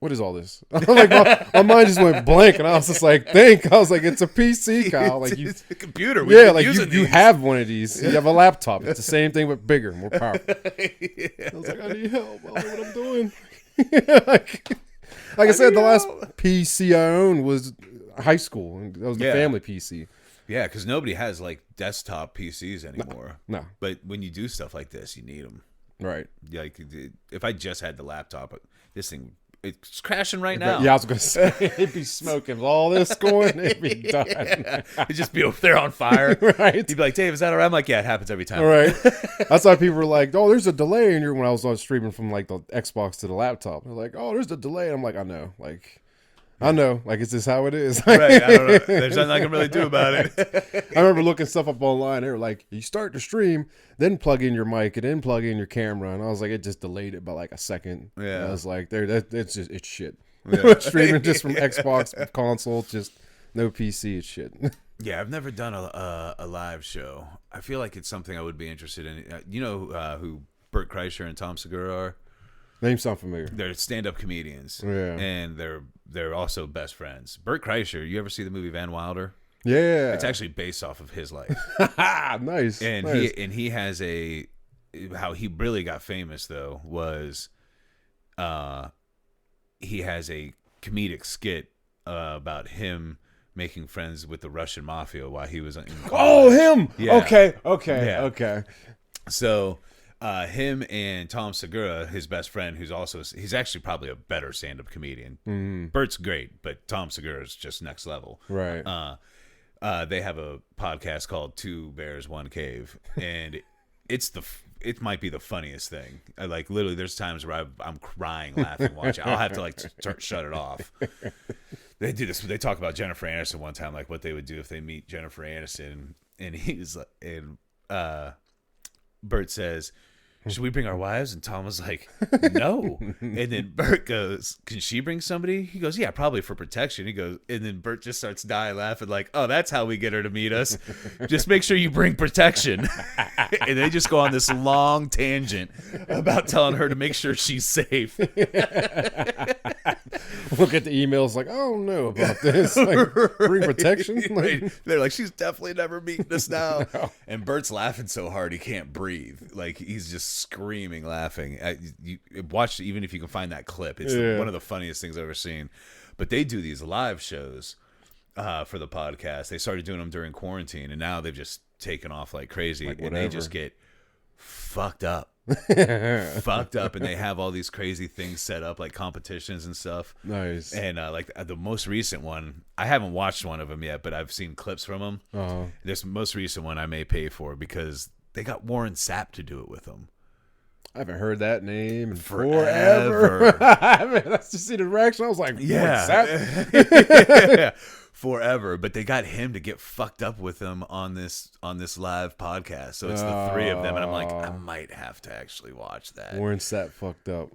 what is all this? Like my mind just went blank, and I was just like, think. I was like, it's a PC, Kyle. Like it's a computer. Like you have one of these. You have a laptop. It's the same thing but bigger, more powerful. I was like, I need help. I don't know what I'm doing. Like I said, the last PC I owned was high school, and that was the family PC. Yeah, because nobody has like desktop PCs anymore. No. But when you do stuff like this, you need them. Right. Like if I just had the laptop, this thing it's crashing right now. Yeah, I was gonna say it'd be smoking. With all this going, it'd be done. It'd just be over there on fire. Right. You'd be like, Dave, is that all right? I'm like, yeah, it happens every time. All right. That's why people were like, oh, there's a delay in your when I was on streaming from like the Xbox to the laptop. They're like, oh, there's a delay. And I'm like, I know. Like, is this how it is? Right. I don't know. There's nothing I can really do about it. I remember looking stuff up online. They were like, you start to stream, then plug in your mic, and then plug in your camera. And I was like, it just delayed it by like a second. Yeah. And I was like, it's shit. Yeah. Streaming just from Xbox console, just no PC, it's shit. Yeah, I've never done a live show. I feel like it's something I would be interested in. You know who Bert Kreischer and Tom Segura are? Name sound familiar. They're stand-up comedians. Yeah. And they're also best friends. Bert Kreischer, you ever see the movie Van Wilder? Yeah. It's actually based off of his life. Nice. And nice. he has how he really got famous though was he has a comedic skit about him making friends with the Russian mafia while he was in college. Oh, him. Yeah. Okay. So him and Tom Segura, his best friend, he's actually probably a better stand-up comedian. Mm-hmm. Bert's great, but Tom Segura is just next level. Right. They have a podcast called Two Bears, One Cave, and it might be the funniest thing. Like literally, there's times where I'm crying, laughing, watching. I'll have to like shut it off. They do this. They talk about Jennifer Aniston one time, like what they would do if they meet Jennifer Aniston, and he's like, Bert says, should we bring our wives? And Tom was like, no. And then Bert goes, can she bring somebody? He goes, yeah, probably for protection. He goes, and then Bert just starts dying laughing like, oh, that's how we get her to meet us. Just make sure you bring protection. And they just go on this long tangent about telling her to make sure she's safe. Look at the emails like, I don't know about this. Like, bring protection. Like, They're like, she's definitely never meeting us now. No. And Bert's laughing so hard he can't breathe. Like, he's just screaming, laughing. You watch, even if you can find that clip. It's one of the funniest things I've ever seen. But they do these live shows for the podcast. They started doing them during quarantine, and now they've just taken off like crazy. Like, and they just get fucked up. Fucked up, and they have all these crazy things set up, like competitions and stuff. Nice. And like the most recent one, I haven't watched one of them yet, but I've seen clips from them. Uh-huh. This most recent one I may pay for because they got Warren Sapp to do it with them. I haven't heard that name in Forever. forever. I mean, that's just see the reaction. I was like, Yeah. yeah. Forever. But they got him to get fucked up with them on this live podcast. So it's the three of them, and I'm like, I might have to actually watch that. Warren Sapp fucked up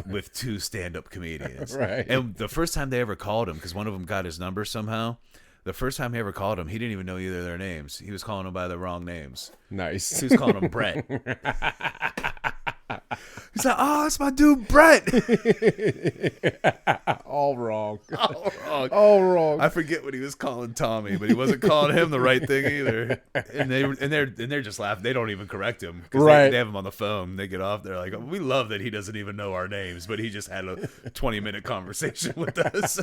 with two stand-up comedians. Right. And the first time they ever called him, because one of them got his number somehow, the first time he ever called him, he didn't even know either of their names. He was calling them by the wrong names. Nice. He was calling them Brett. He's like, oh, that's my dude Brett. All wrong. All wrong. All wrong. I forget what he was calling Tommy, but he wasn't calling him the right thing either. And they're just laughing. They don't even correct him. Right. They have him on the phone. They get off. They're like, we love that he doesn't even know our names, but he just had a 20-minute conversation with us.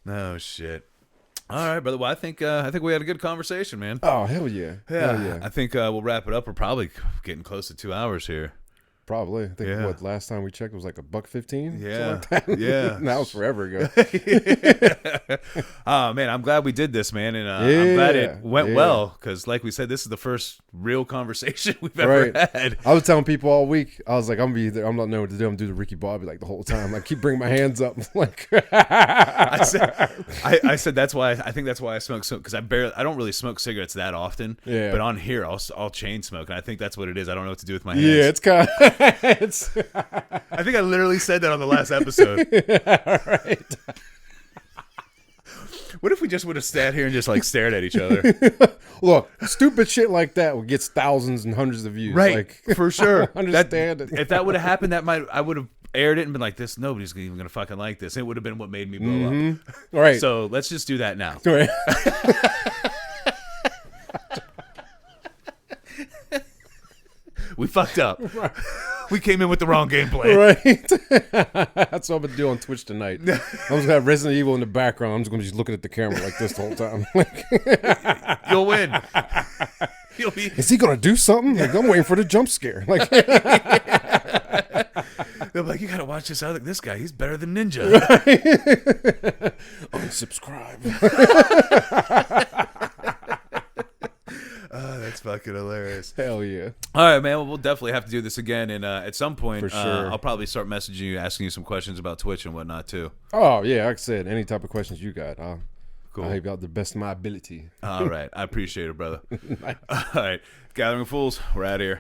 Oh shit. All right, brother. Well, I think we had a good conversation, man. Oh, hell yeah. Hell yeah. I think we'll wrap it up. We're probably getting close to 2 hours here. Probably. I think what last time we checked was like $1.15. Yeah. Like that. Yeah. That was forever ago. Oh man, I'm glad we did this, man, and I'm glad it went well because, like we said, this is the first real conversation we've ever had. I was telling people all week. I was like, I'm gonna be there. I'm not knowing what to do. I'm gonna do the Ricky Bobby like the whole time. Like, keep bringing my hands up. Like, I said that's why I think that's why I smoke so because I don't really smoke cigarettes that often. Yeah. But on here, I'll chain smoke, and I think that's what it is. I don't know what to do with my hands. Yeah, it's kind of. It's. I think I literally said that on the last episode. Right. What if we just would have sat here and just like stared at each other? Look, stupid shit like that gets thousands and hundreds of views. Right, Like, for sure. Understand it. If that would have happened, I would have aired it and been like, "This nobody's even gonna fucking like this." It would have been what made me blow up. All right. So let's just do that now. All right. We fucked up. Right. We came in with the wrong gameplay. Right. That's what I'm gonna do on Twitch tonight. I'm just gonna have Resident Evil in the background. I'm just gonna be looking at the camera like this the whole time. You'll win. You'll be. Is he gonna do something? Like, I'm waiting for the jump scare. Like, they're like, you gotta watch this other. This guy, he's better than Ninja. unsubscribe. Oh, that's fucking hilarious. Hell yeah. All right, man. Well, we'll definitely have to do this again. And at some point, For sure. I'll probably start messaging you, asking you some questions about Twitch and whatnot, too. Oh yeah, like I said, any type of questions you got, Cool. I'll help you out the best of my ability. All right. I appreciate it, brother. All right. Gathering of Fools, we're out of here.